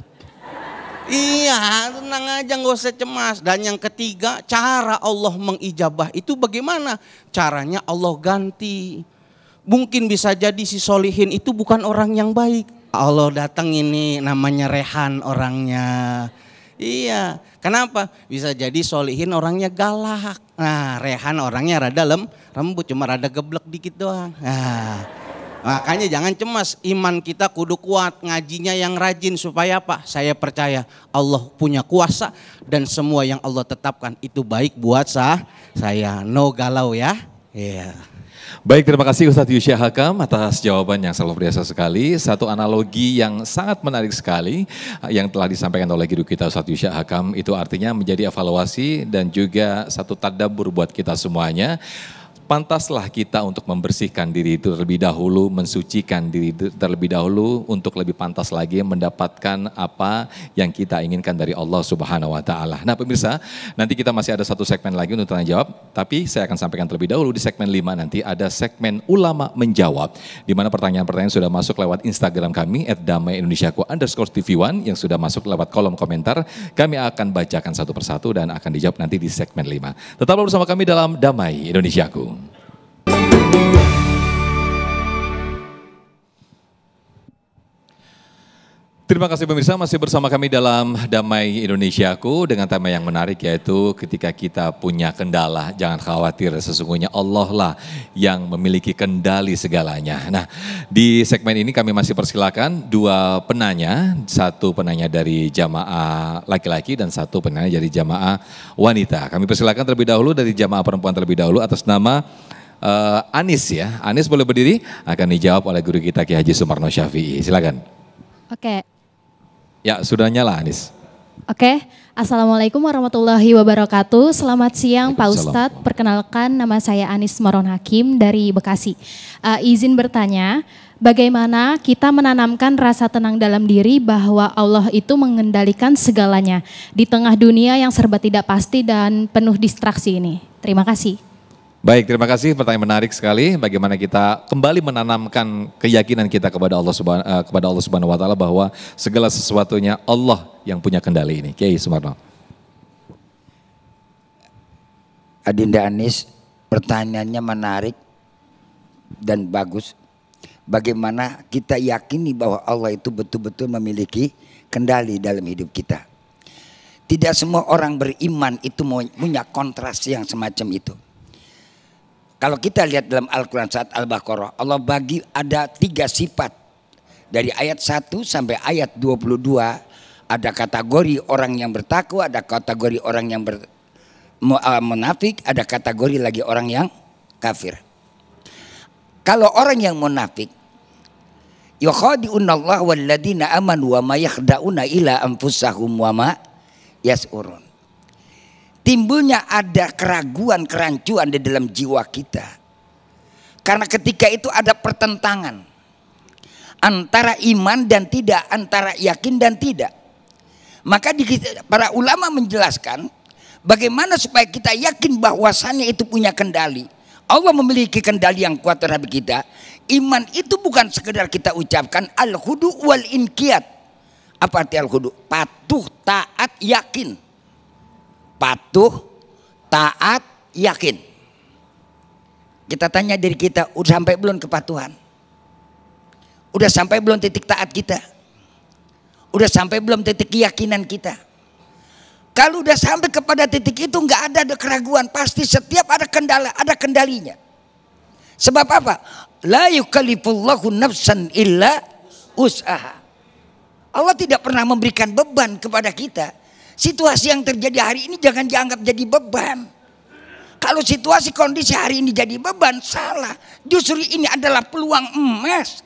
Iya, tenang aja gak usah cemas. Dan yang ketiga, cara Allah mengijabah itu bagaimana? Caranya Allah ganti. Mungkin bisa jadi si solihin itu bukan orang yang baik. Allah datang ini namanya Rehan orangnya. Iya, kenapa? Bisa jadi solihin orangnya galak. Nah, Rehan orangnya rada lembut, cuma rada geblek dikit doang. Nah, makanya jangan cemas, iman kita kudu kuat, ngajinya yang rajin supaya apa? Saya percaya Allah punya kuasa dan semua yang Allah tetapkan itu baik buat saya. No galau ya. Iya. Baik, terima kasih Ustadz Yusya Hakam atas jawaban yang selalu biasa sekali. Satu analogi yang sangat menarik sekali yang telah disampaikan oleh guru kita Ustadz Yusya Hakam, itu artinya menjadi evaluasi dan juga satu tadabbur buat kita semuanya. Pantaslah kita untuk membersihkan diri itu terlebih dahulu, mensucikan diri itu terlebih dahulu untuk lebih pantas lagi mendapatkan apa yang kita inginkan dari Allah Subhanahu wa taala. Nah, pemirsa, nanti kita masih ada satu segmen lagi untuk tanya jawab, tapi saya akan sampaikan terlebih dahulu di segmen 5 nanti ada segmen ulama menjawab, di mana pertanyaan-pertanyaan sudah masuk lewat Instagram kami @damaiindonesiaku_tv1 yang sudah masuk lewat kolom komentar. Kami akan bacakan satu persatu dan akan dijawab nanti di segmen 5. Tetaplah bersama kami dalam Damai Indonesiaku. Terima kasih pemirsa, masih bersama kami dalam Damai Indonesiaku dengan tema yang menarik, yaitu ketika kita punya kendala, jangan khawatir, sesungguhnya Allah lah yang memiliki kendali segalanya. Nah, di segmen ini kami masih persilakan dua penanya, satu penanya dari jamaah laki-laki dan satu penanya dari jamaah wanita. Kami persilakan terlebih dahulu dari jamaah perempuan terlebih dahulu atas nama Anis ya. Anis boleh berdiri, akan dijawab oleh guru kita Ki Haji Sumarno Syafi'i. Silakan. Oke. Ya, sudah nyala Anis. Oke, Assalamualaikum warahmatullahi wabarakatuh. Selamat siang Pak Ustadz, perkenalkan nama saya Anis Maron Hakim dari Bekasi. Izin bertanya, bagaimana kita menanamkan rasa tenang dalam diri bahwa Allah itu mengendalikan segalanya di tengah dunia yang serba tidak pasti dan penuh distraksi ini? Terima kasih. Baik, terima kasih. Pertanyaan menarik sekali. Bagaimana kita kembali menanamkan keyakinan kita kepada Allah Subhanahu wa taala bahwa segala sesuatunya Allah yang punya kendali ini. Kiai Sumarno. Adinda Anis, pertanyaannya menarik dan bagus. Bagaimana kita yakini bahwa Allah itu betul-betul memiliki kendali dalam hidup kita. Tidak semua orang beriman itu punya kontras yang semacam itu. Kalau kita lihat dalam Al-Quran saat Al-Baqarah, Allah bagi ada 3 sifat. Dari ayat 1 sampai ayat 22, ada kategori orang yang bertakwa, ada kategori orang yang munafik, ada kategori lagi orang yang kafir. Kalau orang yang munafik, yukhadi'unallaha walladzina amanu wa ma yakhda'una ila anfusahum wa ma yas'urun. Timbulnya ada keraguan, kerancuan di dalam jiwa kita. Karena ketika itu ada pertentangan antara iman dan tidak, antara yakin dan tidak. Maka para ulama menjelaskan bagaimana supaya kita yakin bahwasannya itu punya kendali. Allah memiliki kendali yang kuat terhadap kita. Iman itu bukan sekedar kita ucapkan al-khudu wal inqiyad. Apa arti al-khudu? Patuh, taat, yakin. Patuh, taat, yakin. Kita tanya diri kita, udah sampai belum kepatuhan? Udah sampai belum titik taat kita? Udah sampai belum titik keyakinan kita? Kalau udah sampai kepada titik itu nggak ada keraguan, pasti setiap ada kendala, ada kendalinya. Sebab apa? La yukallifullahu nafsan illa usaha. Allah tidak pernah memberikan beban kepada kita. Situasi yang terjadi hari ini jangan dianggap jadi beban. Kalau situasi kondisi hari ini jadi beban, salah. Justru ini adalah peluang emas.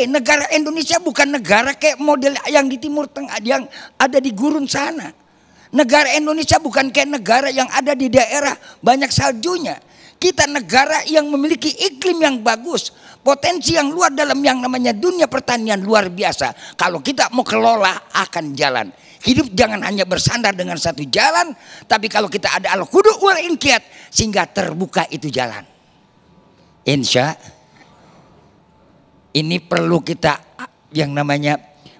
Negara Indonesia bukan negara kayak model yang di Timur Tengah, yang ada di gurun sana. Negara Indonesia bukan kayak negara yang ada di daerah banyak saljunya. Kita negara yang memiliki iklim yang bagus, potensi yang luar dalam yang namanya dunia pertanian luar biasa. Kalau kita mau kelola akan jalan. Hidup jangan hanya bersandar dengan satu jalan, tapi kalau kita ada al-khudu wal inqiyad sehingga terbuka itu jalan. Insya ini perlu kita yang namanya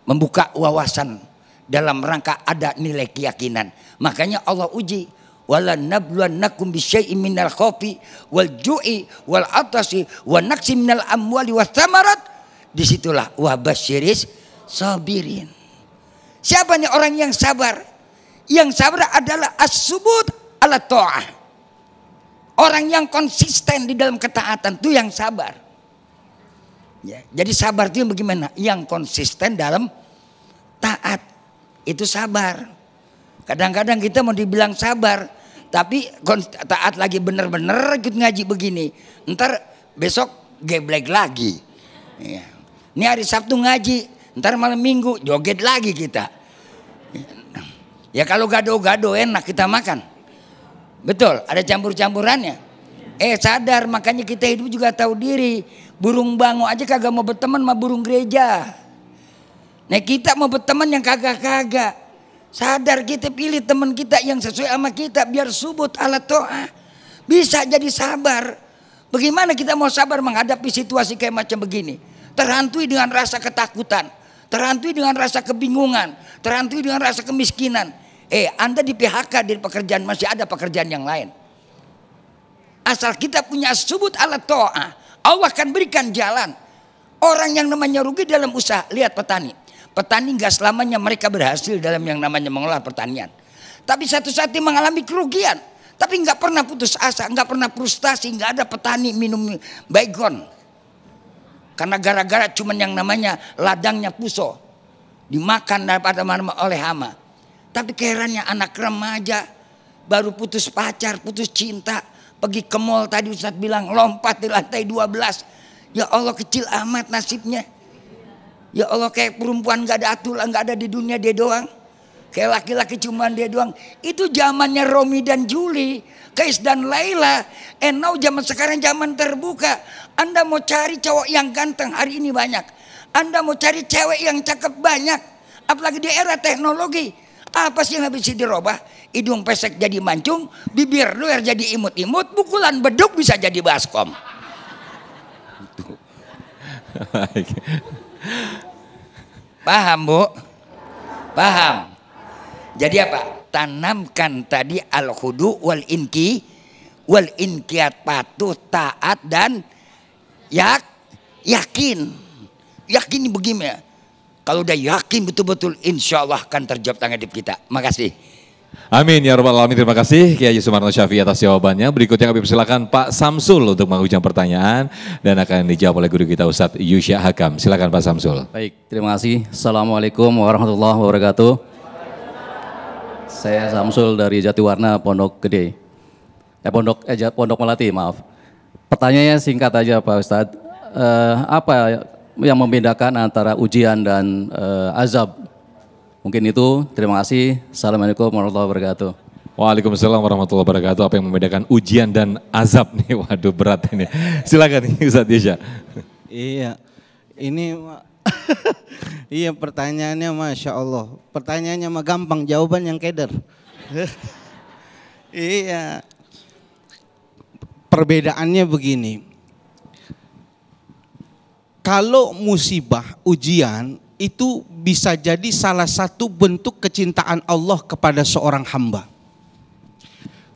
membuka wawasan dalam rangka ada nilai keyakinan. Makanya Allah uji, wala nabluwannakum bisyai'in minal khaufi wal ju'i wal atasi wa naqsi minal amwali was thamarat. Disitulah wabasyiris sabirin. Siapa nih orang yang sabar? Yang sabar adalah as-subut ala ta'ah. Orang yang konsisten di dalam ketaatan itu yang sabar. Ya, jadi sabar itu bagaimana? Yang konsisten dalam taat. Itu sabar. Kadang-kadang kita mau dibilang sabar, tapi taat lagi bener-bener ikut ngaji begini. Ntar besok geblek lagi. Ya. Ini hari Sabtu ngaji, ntar malam Minggu joget lagi kita. Ya kalau gado-gado enak kita makan. Betul, ada campur-campurannya. Sadar, makanya kita hidup juga tahu diri. Burung bango aja kagak mau berteman sama burung gereja. Nah kita mau berteman yang kagak-kagak. Sadar, kita pilih teman kita yang sesuai sama kita biar subut ala to'ah. Bisa jadi sabar. Bagaimana kita mau sabar menghadapi situasi kayak macam begini? Terhantui dengan rasa ketakutan, terhantui dengan rasa kebingungan, terhantui dengan rasa kemiskinan. Anda di PHK di pekerjaan, masih ada pekerjaan yang lain. Asal kita punya subut ala to'ah, Allah akan berikan jalan. Orang yang namanya rugi dalam usaha, lihat petani. Petani gak selamanya mereka berhasil dalam yang namanya mengolah pertanian. Tapi satu saat dia mengalami kerugian. Tapi gak pernah putus asa, gak pernah frustasi. Gak ada petani minum baygon. Karena gara-gara cuman yang namanya ladangnya puso. Dimakan daripada oleh hama. Tapi keherannya anak remaja baru putus pacar, putus cinta. Pergi ke mall tadi Ustadz bilang lompat di lantai 12. Ya Allah kecil amat nasibnya. Ya Allah kayak perempuan gak ada aturan, gak ada di dunia dia doang. Kayak laki-laki cuman dia doang. Itu zamannya Romi dan Juli, Kais dan Laila. Now zaman sekarang zaman terbuka. Anda mau cari cowok yang ganteng hari ini banyak. Anda mau cari cewek yang cakep banyak. Apalagi di era teknologi. Apa sih yang bisa dirubah? Hidung pesek jadi mancung, bibir luar jadi imut-imut, pukulan beduk bisa jadi baskom. Paham Bu? Paham? Jadi apa? Tanamkan tadi al-khudu wal inkiyat, patuh, taat dan yakin. Yakin bagaimana? Kalau udah yakin betul-betul insya Allah akan terjawab tangan hidup kita. Makasih. Amin ya rabbal alamin. Terima kasih Kiai Sumarno Syafi'i atas jawabannya. Berikutnya kami persilakan Pak Samsul untuk mengajukan pertanyaan dan akan dijawab oleh guru kita Ustadz Yusya Hakam. Silakan Pak Samsul. Baik, terima kasih. Assalamualaikum warahmatullahi wabarakatuh. Saya Samsul dari Jatiwarna Pondok Gede. Pondok Melati, maaf. Pertanyaannya singkat aja Pak Ustadz. Apa yang membedakan antara ujian dan azab? Mungkin itu, terima kasih. Assalamualaikum warahmatullahi wabarakatuh. Waalaikumsalam warahmatullahi wabarakatuh. Apa yang membedakan ujian dan azab nih? Waduh berat ini. Silakan Ustadz Yusya. Iya, ini iya pertanyaannya Masya Allah. Pertanyaannya mah gampang, jawaban yang keder. Iya, perbedaannya begini. Kalau musibah, ujian itu bisa jadi salah satu bentuk kecintaan Allah kepada seorang hamba.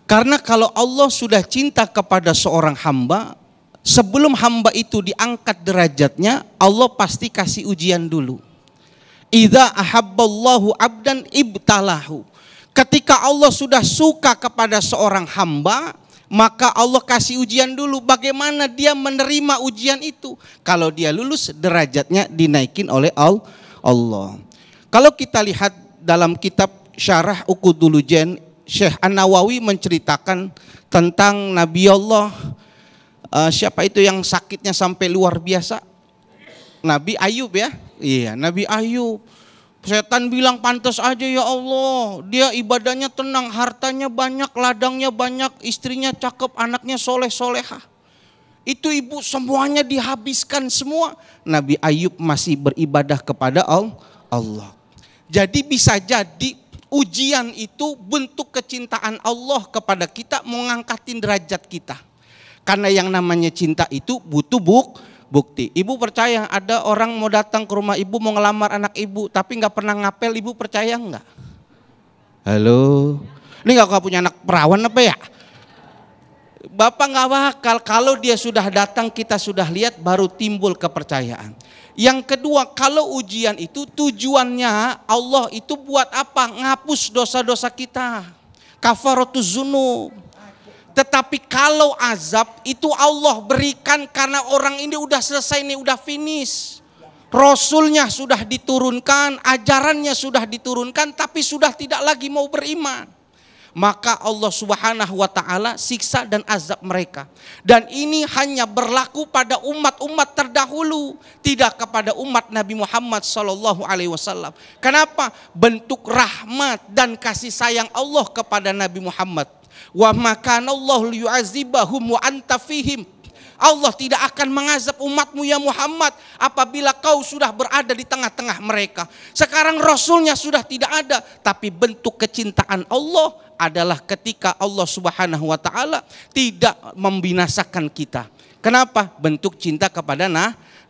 Karena kalau Allah sudah cinta kepada seorang hamba, sebelum hamba itu diangkat derajatnya, Allah pasti kasih ujian dulu. Idza ahabballahu abdan ibtalahu. Ketika Allah sudah suka kepada seorang hamba, maka Allah kasih ujian dulu. Bagaimana dia menerima ujian itu? Kalau dia lulus, derajatnya dinaikin oleh Allah. Kalau kita lihat dalam kitab Syarah Uqudul-Lujain, Syekh An-Nawawi menceritakan tentang Nabi Allah, siapa itu yang sakitnya sampai luar biasa? Nabi Ayub ya. Iya, Nabi Ayub. Setan bilang pantas aja ya Allah, dia ibadahnya tenang, hartanya banyak, ladangnya banyak, istrinya cakep, anaknya soleh-solehah. Itu ibu semuanya dihabiskan semua. Nabi Ayub masih beribadah kepada Allah. Jadi bisa jadi ujian itu bentuk kecintaan Allah kepada kita, mengangkatin derajat kita. Karena yang namanya cinta itu butuh bukti. Ibu percaya ada orang mau datang ke rumah ibu mau ngelamar anak ibu tapi nggak pernah ngapel, ibu percaya nggak? Halo, ini nggak punya anak perawan apa ya? Bapak nggak bakal, kalau dia sudah datang kita sudah lihat baru timbul kepercayaan. Yang kedua, kalau ujian itu tujuannya Allah itu buat apa? Ngapus dosa-dosa kita. Kafaratuz dzunub. Tetapi kalau azab itu Allah berikan karena orang ini udah selesai nih, udah finish. Rasulnya sudah diturunkan, ajarannya sudah diturunkan, tapi sudah tidak lagi mau beriman. Maka Allah Subhanahu wa ta'ala siksa dan azab mereka. Dan ini hanya berlaku pada umat-umat terdahulu, tidak kepada umat Nabi Muhammad SAW. Kenapa? Bentuk rahmat dan kasih sayang Allah kepada Nabi Muhammad. Wa makanallahu liyu'azibahum wa anta fihim. Allah tidak akan mengazab umatmu ya Muhammad apabila kau sudah berada di tengah-tengah mereka. Sekarang Rasulnya sudah tidak ada, tapi bentuk kecintaan Allah adalah ketika Allah Subhanahu wa ta'ala tidak membinasakan kita. Kenapa? Bentuk cinta kepada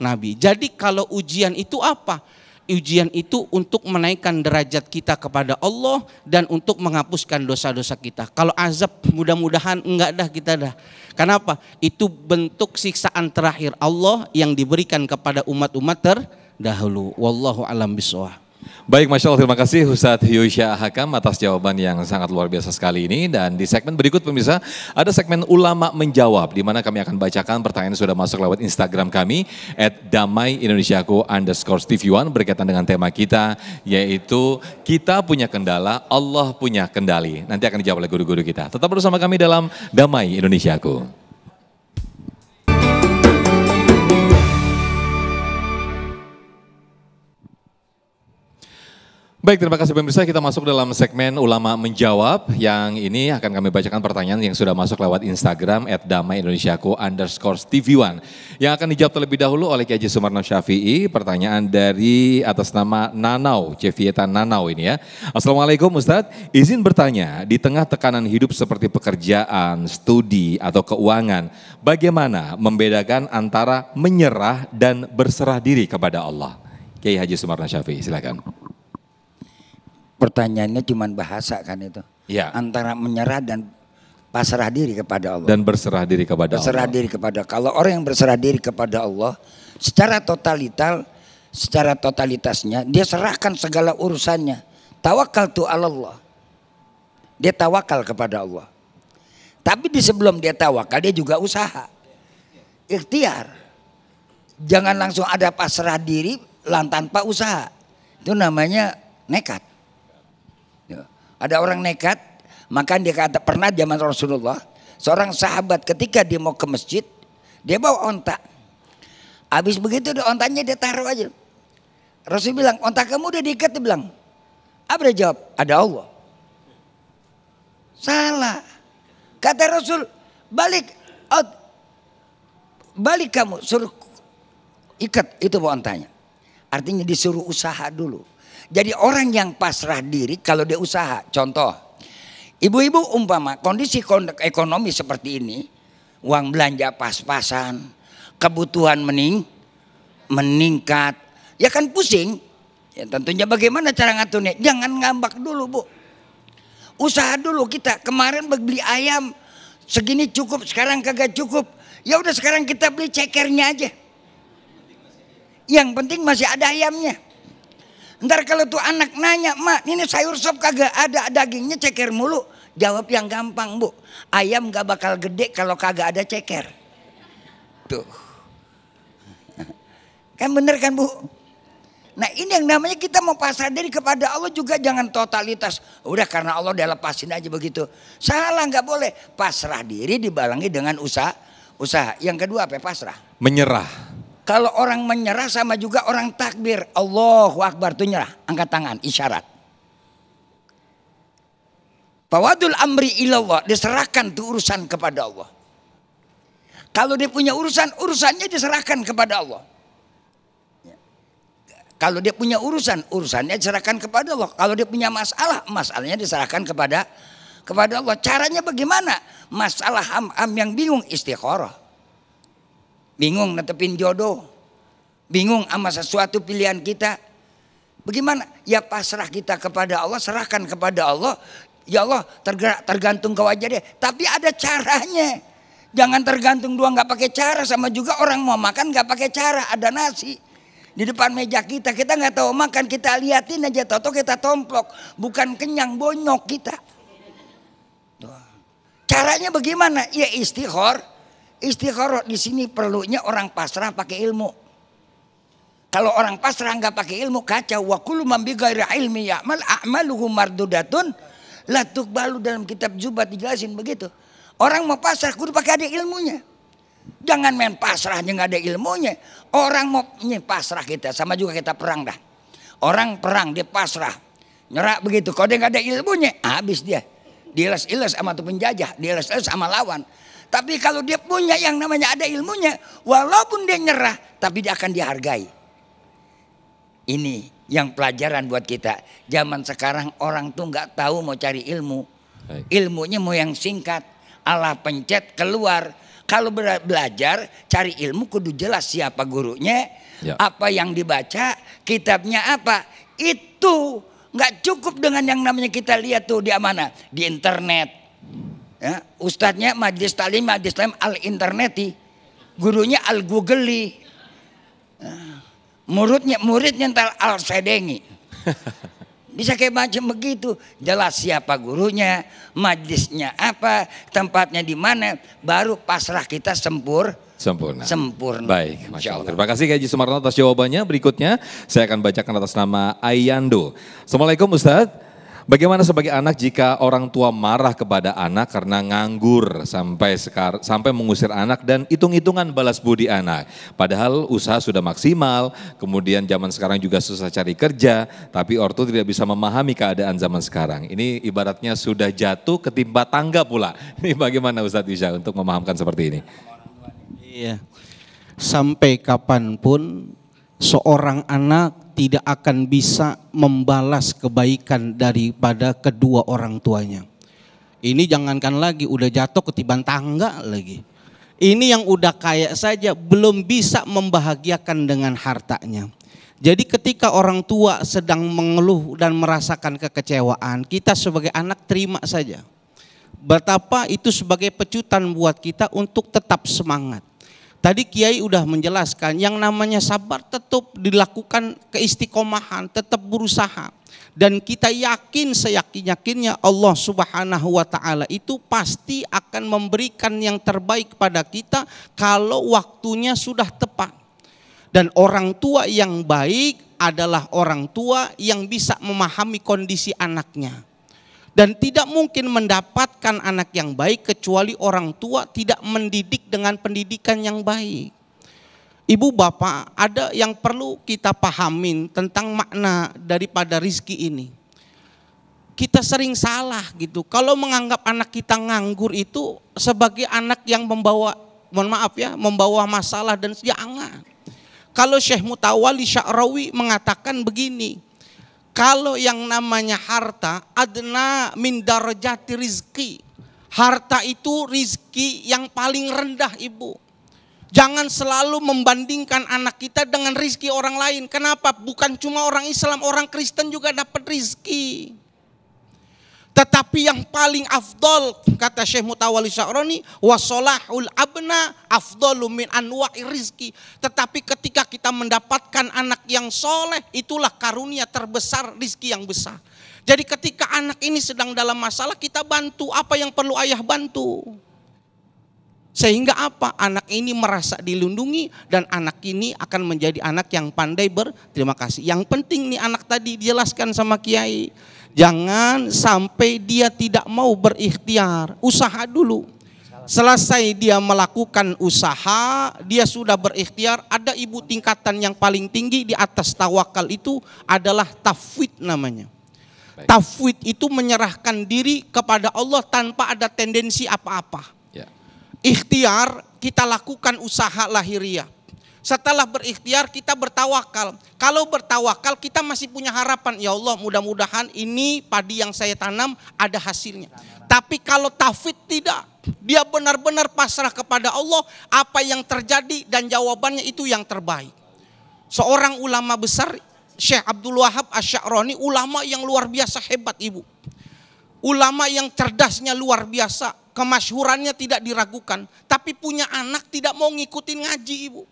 Nabi. Jadi kalau ujian itu apa? Ujian itu untuk menaikkan derajat kita kepada Allah dan untuk menghapuskan dosa-dosa kita. Kalau azab mudah-mudahan enggak dah kita dah. Kenapa? Itu bentuk siksaan terakhir Allah yang diberikan kepada umat-umat terdahulu. Wallahu alam bishawab. Baik, Masya Allah, terima kasih Ustadz Yusya Hakam atas jawaban yang sangat luar biasa sekali ini. Dan di segmen berikut pemirsa, ada segmen Ulama Menjawab, di mana kami akan bacakan pertanyaan yang sudah masuk lewat Instagram kami, @damaiindonesiaku_tv1, berkaitan dengan tema kita, yaitu kita punya kendala, Allah punya kendali. Nanti akan dijawab oleh guru-guru kita. Tetap bersama kami dalam Damai Indonesiaku. Baik, terima kasih pemirsa. Kita masuk dalam segmen Ulama Menjawab. Yang ini akan kami bacakan pertanyaan yang sudah masuk lewat Instagram @damaiindonesiaku_tv1. Yang akan dijawab terlebih dahulu oleh Kiai Haji Sumarno Syafi'i. Pertanyaan dari atas nama Nanau, Cevieta Nanau ini ya. Assalamualaikum Ustadz, izin bertanya, di tengah tekanan hidup seperti pekerjaan, studi, atau keuangan, bagaimana membedakan antara menyerah dan berserah diri kepada Allah? Kiai Haji Sumarno Syafi'i, silakan. Pertanyaannya cuma bahasa kan itu. Ya. Antara menyerah dan pasrah diri kepada Allah. Dan berserah diri kepada berserah Allah. Diri kepada. Kalau orang yang berserah diri kepada Allah, secara totalitasnya dia serahkan segala urusannya. Tawakkaltu 'alallah. Dia tawakal kepada Allah. Tapi di sebelum dia tawakal dia juga usaha. Ikhtiar. Jangan langsung ada pasrah diri tanpa usaha. Itu namanya nekat. Ada orang nekat, maka dia kata pernah zaman Rasulullah, seorang sahabat ketika dia mau ke masjid, dia bawa onta. Habis begitu ontanya dia taruh aja. Rasul bilang, onta kamu udah diikat? Dia bilang, apa dia jawab? Ada Allah. Salah. Kata Rasul, balik kamu, suruh ikat itu bawa ontanya. Artinya disuruh usaha dulu. Jadi orang yang pasrah diri kalau dia usaha, contoh, ibu-ibu umpama kondisi ekonomi seperti ini, uang belanja pas-pasan, kebutuhan meningkat, ya kan pusing. Ya tentunya bagaimana cara ngaturnya? Jangan ngambak dulu Bu. Usaha dulu kita, kemarin beli ayam segini cukup, sekarang kagak cukup. Ya udah sekarang kita beli cekernya aja. Yang penting masih ada ayamnya. Ntar kalau tuh anak nanya, mak ini sayur sop kagak ada dagingnya, ceker mulu. Jawab yang gampang Bu, ayam gak bakal gede kalau kagak ada ceker. Tuh. Kan bener kan Bu? Nah ini yang namanya kita mau pasrah diri kepada Allah juga jangan totalitas. Udah karena Allah udah lepasin aja begitu. Salah, gak boleh. Pasrah diri dibalangi dengan usaha. Yang kedua apa? Pasrah. Menyerah. Kalau orang menyerah sama juga orang takbir. Allahu Akbar itu nyerah. Angkat tangan, isyarat. Fawadul amri ilallah. Diserahkan tuh urusan kepada Allah. Kalau dia punya urusannya diserahkan kepada Allah. Kalau dia punya urusannya diserahkan kepada Allah. Kalau dia punya masalahnya diserahkan kepada Allah. Caranya bagaimana? Masalah ham yang bingung, istikharah. Bingung netepin jodoh, bingung sama sesuatu pilihan kita. Bagaimana? Ya pasrah kita kepada Allah, serahkan kepada Allah. Ya Allah tergantung kau aja deh. Tapi ada caranya. Jangan tergantung doang gak pakai cara. Sama juga orang mau makan gak pakai cara, ada nasi. di depan meja kita nggak tahu makan, kita liatin aja, toto kita tomplok, bukan kenyang, bonyok kita. Caranya bagaimana? Ya istighor. Istikharah di sini perlunya orang pasrah pakai ilmu. Kalau orang pasrah nggak pakai ilmu kacau. Wa kullu man bi ghairi ilmi ya'mal a'maluhu mardudatun la tuqbalu, dalam kitab Zubat dijelasin begitu. Orang mau pasrah kudu pakai ada ilmunya. Jangan main pasrah nggak ada ilmunya. Orang mau pasrah kita sama juga kita perang dah. Orang perang dia pasrah, nyerah begitu. Kalau dia nggak ada ilmunya, habis dia. Diilas-ilas sama tuh penjajah, diilas-ilas sama lawan. Tapi kalau dia punya yang namanya ada ilmunya, walaupun dia nyerah, tapi dia akan dihargai. Ini yang pelajaran buat kita. Zaman sekarang orang tuh nggak tahu mau cari ilmu. Ilmunya mau yang singkat, ala pencet keluar. Kalau belajar cari ilmu kudu jelas siapa gurunya, apa yang dibaca, kitabnya apa. Itu nggak cukup dengan yang namanya kita lihat tuh di mana, di internet. Ya, ustadznya majlis talim al-interneti, gurunya al-googli, muridnya entar al-sedengi. Bisa kayak macam begitu. Jelas siapa gurunya, majlisnya apa, tempatnya di mana, baru pasrah kita sempurna. Baik, Masya Allah. Terima kasih Haji Sumarno atas jawabannya. Berikutnya saya akan bacakan atas nama Ayando. Assalamualaikum Ustadz. Bagaimana sebagai anak jika orang tua marah kepada anak karena nganggur sampai mengusir anak dan hitung-hitungan balas budi anak. Padahal usaha sudah maksimal, kemudian zaman sekarang juga susah cari kerja, tapi ortu tidak bisa memahami keadaan zaman sekarang. Ini ibaratnya sudah jatuh ketimpa tangga pula. Ini bagaimana Ustadz Isya untuk memahamkan seperti ini? Iya, sampai kapanpun seorang anak tidak akan bisa membalas kebaikan daripada kedua orang tuanya. Ini jangankan lagi udah jatuh ketiban tangga lagi. Ini yang udah kaya saja belum bisa membahagiakan dengan hartanya. Jadi ketika orang tua sedang mengeluh dan merasakan kekecewaan, kita sebagai anak terima saja. Betapa itu sebagai pecutan buat kita untuk tetap semangat. Tadi Kiai udah menjelaskan yang namanya sabar tetap dilakukan keistiqomahan, tetap berusaha. Dan kita yakin seyakin-yakinnya Allah Subhanahu wa ta'ala itu pasti akan memberikan yang terbaik pada kita kalau waktunya sudah tepat. Dan orang tua yang baik adalah orang tua yang bisa memahami kondisi anaknya. Dan tidak mungkin mendapatkan anak yang baik kecuali orang tua tidak mendidik dengan pendidikan yang baik. Ibu bapak, ada yang perlu kita pahamin tentang makna daripada rizki ini. Kita sering salah gitu. Kalau menganggap anak kita nganggur itu sebagai anak yang membawa, membawa masalah dan jangan. Kalau Syekh Mutawalli Sya'rawi mengatakan begini. Kalau yang namanya harta adna min darajati rizki. Harta itu rizki yang paling rendah ibu. Jangan selalu membandingkan anak kita dengan rizki orang lain. Kenapa? Bukan cuma orang Islam, orang Kristen juga dapat rizki. Tetapi yang paling afdol, kata Syekh Mutawalli Sya'rawi, wasolahul abna afdolu min anwa'i rizki. Tetapi ketika kita mendapatkan anak yang soleh, itulah karunia terbesar, rizki yang besar. Jadi ketika anak ini sedang dalam masalah, kita bantu apa yang perlu ayah bantu. Sehingga apa? Anak ini merasa dilindungi dan anak ini akan menjadi anak yang pandai berterima kasih. Yang penting nih anak tadi dijelaskan sama Kiai. Jangan sampai dia tidak mau berikhtiar, usaha dulu. Selesai dia melakukan usaha, dia sudah berikhtiar, ada ibu tingkatan yang paling tinggi di atas tawakal itu adalah tafwid namanya. Baik. Tafwid itu menyerahkan diri kepada Allah tanpa ada tendensi apa-apa. Ya. Ikhtiar kita lakukan usaha lahiriah. Setelah berikhtiar kita bertawakal. Kalau bertawakal kita masih punya harapan. Ya Allah mudah-mudahan ini padi yang saya tanam ada hasilnya. Tapi kalau tafwid tidak. Dia benar-benar pasrah kepada Allah. Apa yang terjadi dan jawabannya itu yang terbaik. Seorang ulama besar Syekh Abdul Wahab Asy-Sya'rani, ulama yang luar biasa hebat ibu. Ulama yang cerdasnya luar biasa. Kemasyhurannya tidak diragukan. Tapi punya anak tidak mau ngikutin ngaji ibu.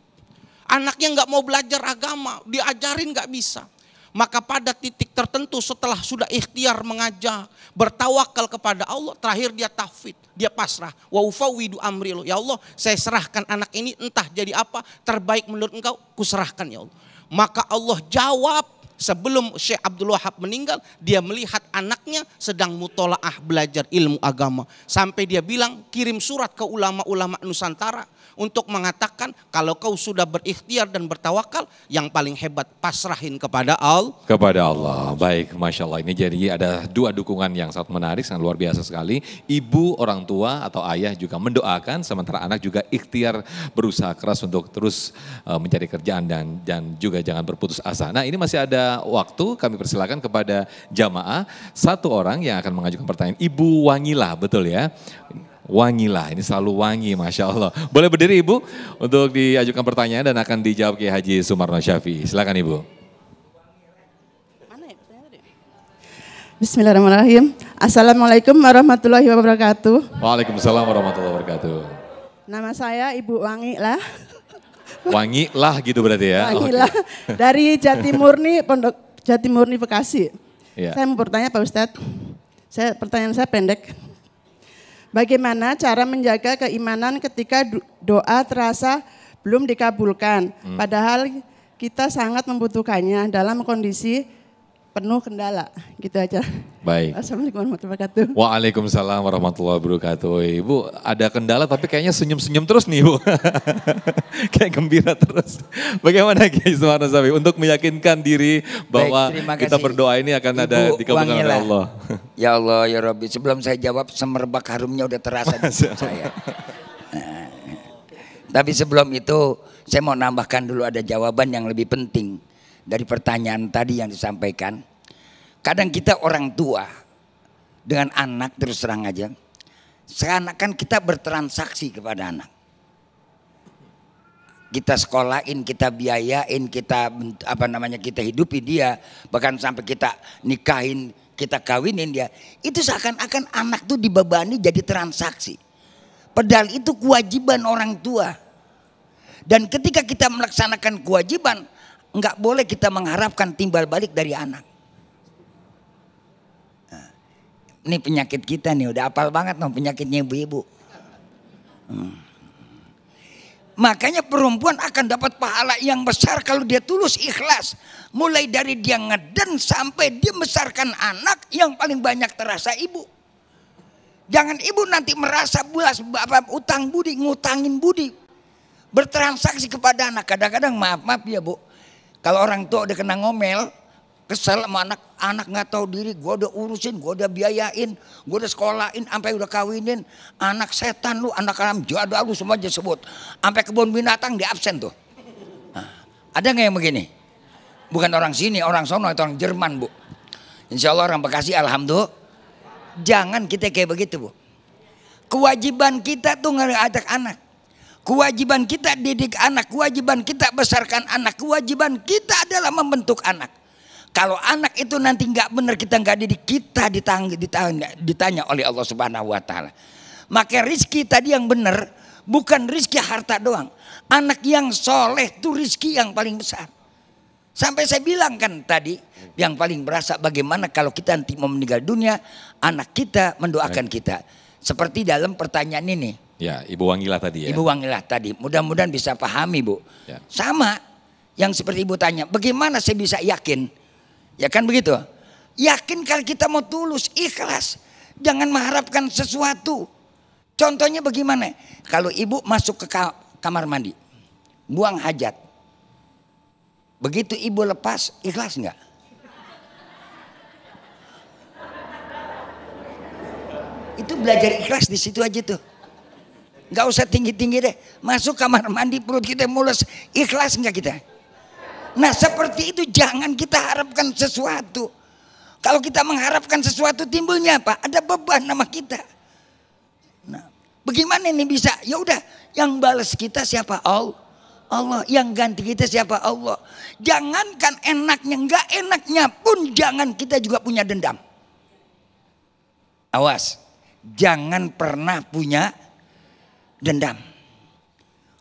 Anaknya nggak mau belajar agama, diajarin nggak bisa. Maka pada titik tertentu setelah sudah ikhtiar mengajak, bertawakal kepada Allah, terakhir dia tafwid, dia pasrah. Wa ufawwidu amri, ya Allah, saya serahkan anak ini entah jadi apa, terbaik menurut Engkau, kuserahkan ya Allah. Maka Allah jawab. Sebelum Syekh Abdul Wahab meninggal, dia melihat anaknya sedang mutolaah belajar ilmu agama. Sampai dia bilang, kirim surat ke ulama-ulama Nusantara untuk mengatakan kalau kau sudah berikhtiar dan bertawakal, yang paling hebat pasrahin kepada Allah. Kepada Allah. Baik, Masya Allah. Ini jadi ada dua dukungan yang sangat menarik, sangat luar biasa sekali. Ibu, orang tua atau ayah juga mendoakan, sementara anak juga ikhtiar berusaha keras untuk terus mencari kerjaan dan juga jangan berputus asa. Nah, ini masih ada waktu, kami persilakan kepada jamaah. Satu orang yang akan mengajukan pertanyaan. Ibu Wangilah, betul ya? Wangilah, ini selalu wangi, Masya Allah. Boleh berdiri Ibu untuk diajukan pertanyaan dan akan dijawab Kiai Haji Sumarno Syafi'i. Silakan Ibu. Bismillahirrahmanirrahim. Assalamualaikum warahmatullahi wabarakatuh. Waalaikumsalam warahmatullahi wabarakatuh. Nama saya Ibu Wangilah. Wangilah gitu berarti ya? Wangilah, okay. Dari Jatimurni, Pondok Jatimurni Bekasi. Ya. Saya mau bertanya Pak Ustadz, pertanyaan saya pendek. Bagaimana cara menjaga keimanan ketika doa terasa belum dikabulkan, padahal kita sangat membutuhkannya dalam kondisi penuh kendala, gitu aja. Baik. Assalamualaikum warahmatullahi wabarakatuh. Waalaikumsalam warahmatullahi wabarakatuh. Ibu ada kendala tapi kayaknya senyum-senyum terus nih Ibu. Kayak gembira terus. Bagaimana Kiai Sumarno Syafi'i untuk meyakinkan diri bahwa baik, kita berdoa ini akan Ibu ada dikabulkan oleh Allah. Ya Allah ya Rabbi, sebelum saya jawab semerbak harumnya udah terasa di saya. Nah, tapi sebelum itu saya mau nambahkan dulu ada jawaban yang lebih penting dari pertanyaan tadi yang disampaikan. Kadang kita orang tua dengan anak terus terang aja, seakan-akan kita bertransaksi kepada anak. Kita sekolahin, kita biayain, kita kita hidupi dia, bahkan sampai kita nikahin, kita kawinin dia. Itu seakan-akan anak tuh dibebani jadi transaksi. Padahal itu kewajiban orang tua. Dan ketika kita melaksanakan kewajiban, enggak boleh kita mengharapkan timbal balik dari anak. Nah, ini penyakit kita nih, udah apal banget penyakitnya ibu-ibu. Makanya perempuan akan dapat pahala yang besar kalau dia tulus ikhlas. Mulai dari dia ngeden sampai dia membesarkan anak, yang paling banyak terasa ibu. Jangan ibu nanti merasa utang budi, ngutangin budi. Bertransaksi kepada anak. Kadang-kadang maaf ya Bu, kalau orang tua udah kena ngomel, kesel sama anak nggak tahu diri, gue udah urusin, gue udah biayain, gue udah sekolahin, sampai udah kawinin, anak setan lu, anak alam jadwal lu semua aja sebut, sampai kebun binatang di absen tuh. Nah, ada nggak yang begini? Bukan orang sini, orang sono, itu orang Jerman Bu. Insya Allah orang Bekasi, alhamdulillah. Jangan kita kayak begitu Bu. Kewajiban kita tuh ngajak anak. Kewajiban kita didik anak, kewajiban kita besarkan anak, kewajiban kita adalah membentuk anak. Kalau anak itu nanti nggak benar, kita nggak didik, kita ditanya oleh Allah Subhanahu Wa Taala. Maka rizki tadi yang benar bukan rizki harta doang. Anak yang soleh itu rizki yang paling besar. Sampai saya bilang kan tadi, yang paling berasa bagaimana kalau kita nanti mau meninggal dunia, anak kita mendoakan kita. Seperti dalam pertanyaan ini. Ya, Ibu Wangilah tadi ya. Ibu Wangilah tadi, mudah-mudahan bisa pahami Bu. Ya. Sama yang seperti Ibu tanya, bagaimana saya bisa yakin? Ya kan begitu. Yakin kalau kita mau tulus, ikhlas. Jangan mengharapkan sesuatu. Contohnya bagaimana? Kalau Ibu masuk ke kamar mandi, buang hajat. Begitu Ibu lepas, ikhlas enggak? Itu belajar ikhlas di situ aja tuh. Gak usah tinggi-tinggi deh. Masuk kamar mandi perut kita mulus. Ikhlas enggak kita? Nah seperti itu jangan kita harapkan sesuatu. Kalau kita mengharapkan sesuatu timbulnya apa? Ada beban nama kita. Nah bagaimana ini bisa? Ya udah yang balas kita siapa? Allah. Yang ganti kita siapa? Allah. Jangankan enaknya, enggak enaknya pun jangan kita juga punya dendam. Awas. Jangan pernah punya dendam.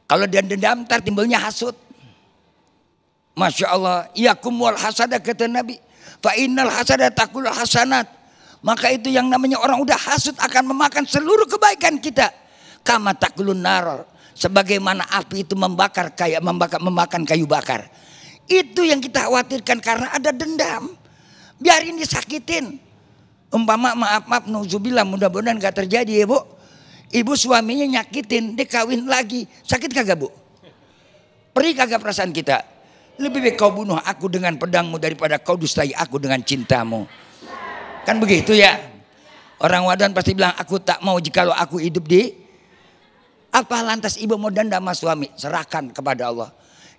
Kalau dia dendam ntar timbulnya hasut. Masya Allah, yakum wal hasada kata Nabi. Fa innal hasada takul hasanat. Maka itu yang namanya orang udah hasud akan memakan seluruh kebaikan kita. Kama takulun nar. Sebagaimana api itu membakar kayak memakan kayu bakar. Itu yang kita khawatirkan karena ada dendam. Biarin disakitin. Umpama maaf nauzubillah, mudah-mudahan gak terjadi ya Bu. Ibu suaminya nyakitin, dia kawin lagi. Sakit kagak Bu? Perih kagak perasaan kita? Lebih baik kau bunuh aku dengan pedangmu daripada kau dustai aku dengan cintamu. Kan begitu ya. Orang wadan pasti bilang aku tak mau jikalau aku hidup di. Apa lantas ibu mau dendam sama suami? Serahkan kepada Allah.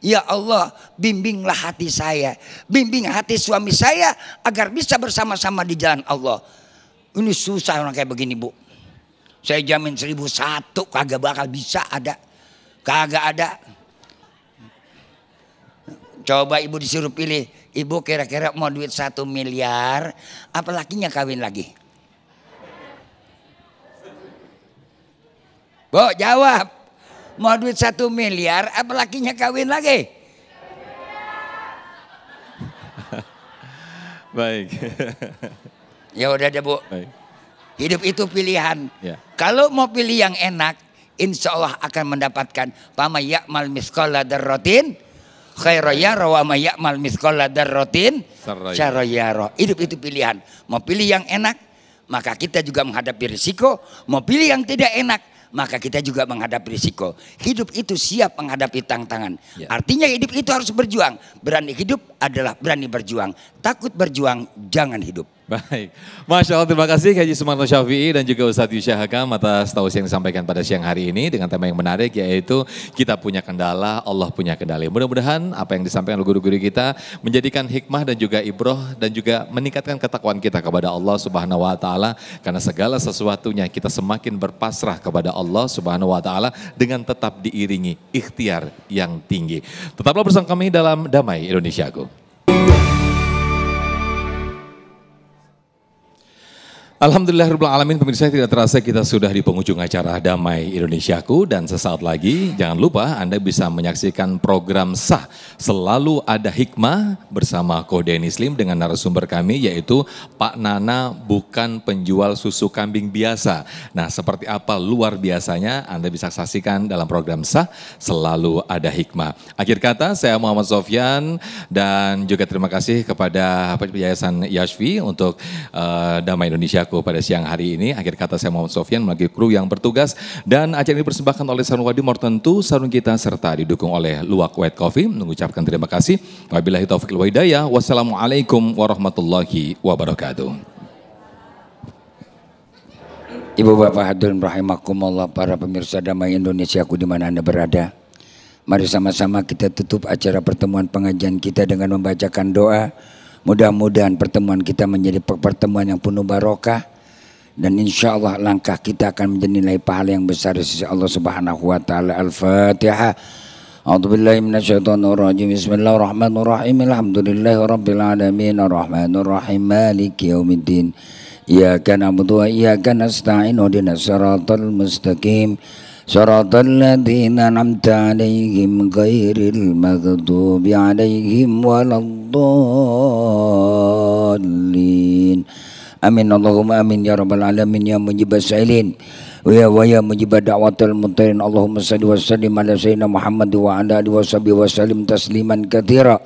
Ya Allah, bimbinglah hati saya. Bimbing hati suami saya agar bisa bersama-sama di jalan Allah. Ini susah orang kayak begini Bu. Saya jamin 1001 kagak bakal bisa ada. Kagak ada. Coba ibu disuruh pilih, ibu kira-kira mau duit 1 miliar, apa lakinya kawin lagi? Bu, jawab. Mau duit 1 miliar, apa lakinya kawin lagi? Baik. Ya udah deh Bu. Baik. Hidup itu pilihan. Ya. Kalau mau pilih yang enak, insya Allah akan mendapatkan pama ya'mal misqala dzarratin khairaya wa may ya'mal mithqala dzarratin syarraya. Hidup itu pilihan. Mau pilih yang enak, maka kita juga menghadapi risiko. Mau pilih yang tidak enak, maka kita juga menghadapi risiko. Hidup itu siap menghadapi tantangan. Ya. Artinya hidup itu harus berjuang. Berani hidup adalah berani berjuang. Takut berjuang, jangan hidup. Baik, Masya Allah, terima kasih Haji Sumarno Syafi'i dan juga Ustadz Yusya Hakam atas tausiah yang disampaikan pada siang hari ini dengan tema yang menarik, yaitu kita punya kendala, Allah punya kendali. Mudah-mudahan apa yang disampaikan oleh guru-guru kita menjadikan hikmah dan juga ibroh dan juga meningkatkan ketakwaan kita kepada Allah Subhanahu wa Ta'ala, karena segala sesuatunya kita semakin berpasrah kepada Allah Subhanahu wa Ta'ala dengan tetap diiringi ikhtiar yang tinggi. Tetaplah bersama kami dalam Damai Indonesiaku. Alhamdulillahirrahmanirrahim, pemirsa, tidak terasa kita sudah di penghujung acara Damai Indonesiaku, dan sesaat lagi jangan lupa Anda bisa menyaksikan program Sah Selalu Ada Hikmah bersama Koden Muslim dengan narasumber kami yaitu Pak Nana, bukan penjual susu kambing biasa. Nah, seperti apa luar biasanya Anda bisa saksikan dalam program Sah Selalu Ada Hikmah. Akhir kata, saya Muhammad Sofyan dan juga terima kasih kepada Yayasan Yashfi untuk Damai Indonesiaku pada siang hari ini. Akhir kata, saya Muhammad Sofyan melalui kru yang bertugas, dan acara ini dipersembahkan oleh Sarung Wadi Mortentu, sarung kita, serta didukung oleh Luwak White Coffee. Mengucapkan terima kasih. Wabillahi taufiq wal hidayah. Wassalamualaikum warahmatullahi wabarakatuh. Ibu bapak hadirin rahimakumullah, para pemirsa Damai Indonesiaku di mana Anda berada. Mari sama-sama kita tutup acara pertemuan pengajian kita dengan membacakan doa. Mudah-mudahan pertemuan kita menjadi pertemuan yang penuh barokah, dan insya Allah langkah kita akan menjadi nilai pahala yang besar di sisi Allah Subhanahu wa Ta'ala. Al-Fatihah. A'udzubillahi minasyaitonirrajim. Bismillahirrahmanirrahim. Alhamdulillahirabbil alamin. Arrahmanirrahim. Maliki yaumiddin. Iyyaka na'budu wa iyyaka nasta'in. Ihdinas siratal mustaqim. Shiratal ladzina an'amta 'alaihim ghairil maghdubi 'alaihim waladdallin. Amin Allahumma amin ya rabbal alamin ya mujibas sa'ilin wa ya mujibad da'watal muttarin. Allahumma shalli wa sallim ala sayyidina Muhammad wa ala alihi washabihi wa sallim tasliman katsira.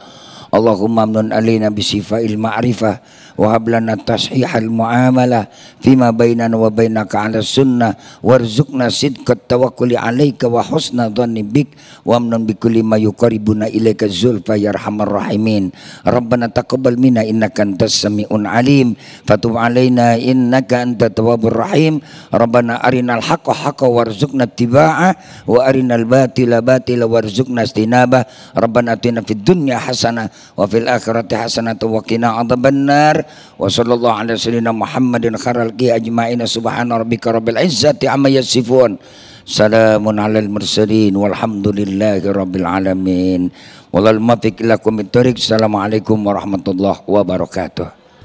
Allahumma amnun alaina bisifa'il ma'rifah wa hablana tashihal muamalah fima bainana wa bainaka ala sunnah warzuqna sidqat tawakkuli alaika wa husna dhanni bik wa amnun bikulli ma yuqaribuna ilaika zulfa ya arhamar rahimin. Rabbana taqabbal minna innaka antas samiun alim fatub alaina innaka antat tawwabur rahim. Rabbana arinal haqqa haqqan warzuqna ittiba'ah wa arinal batila batila warzuqna istinabah. Rabbana atina fid dunya hasanah wa fil akhirati hasanah wa qina adzabannar. Wa sallallahu ala sayyidina Muhammadin khairal qi ajma'in. Subhana rabbika rabbil izzati amma yasifun. Salamun alal mursalin walhamdulillahi rabbil alamin. Wallahul muwaffiq ila aqwamit thoriq. Assalamualaikum warahmatullahi wabarakatuh.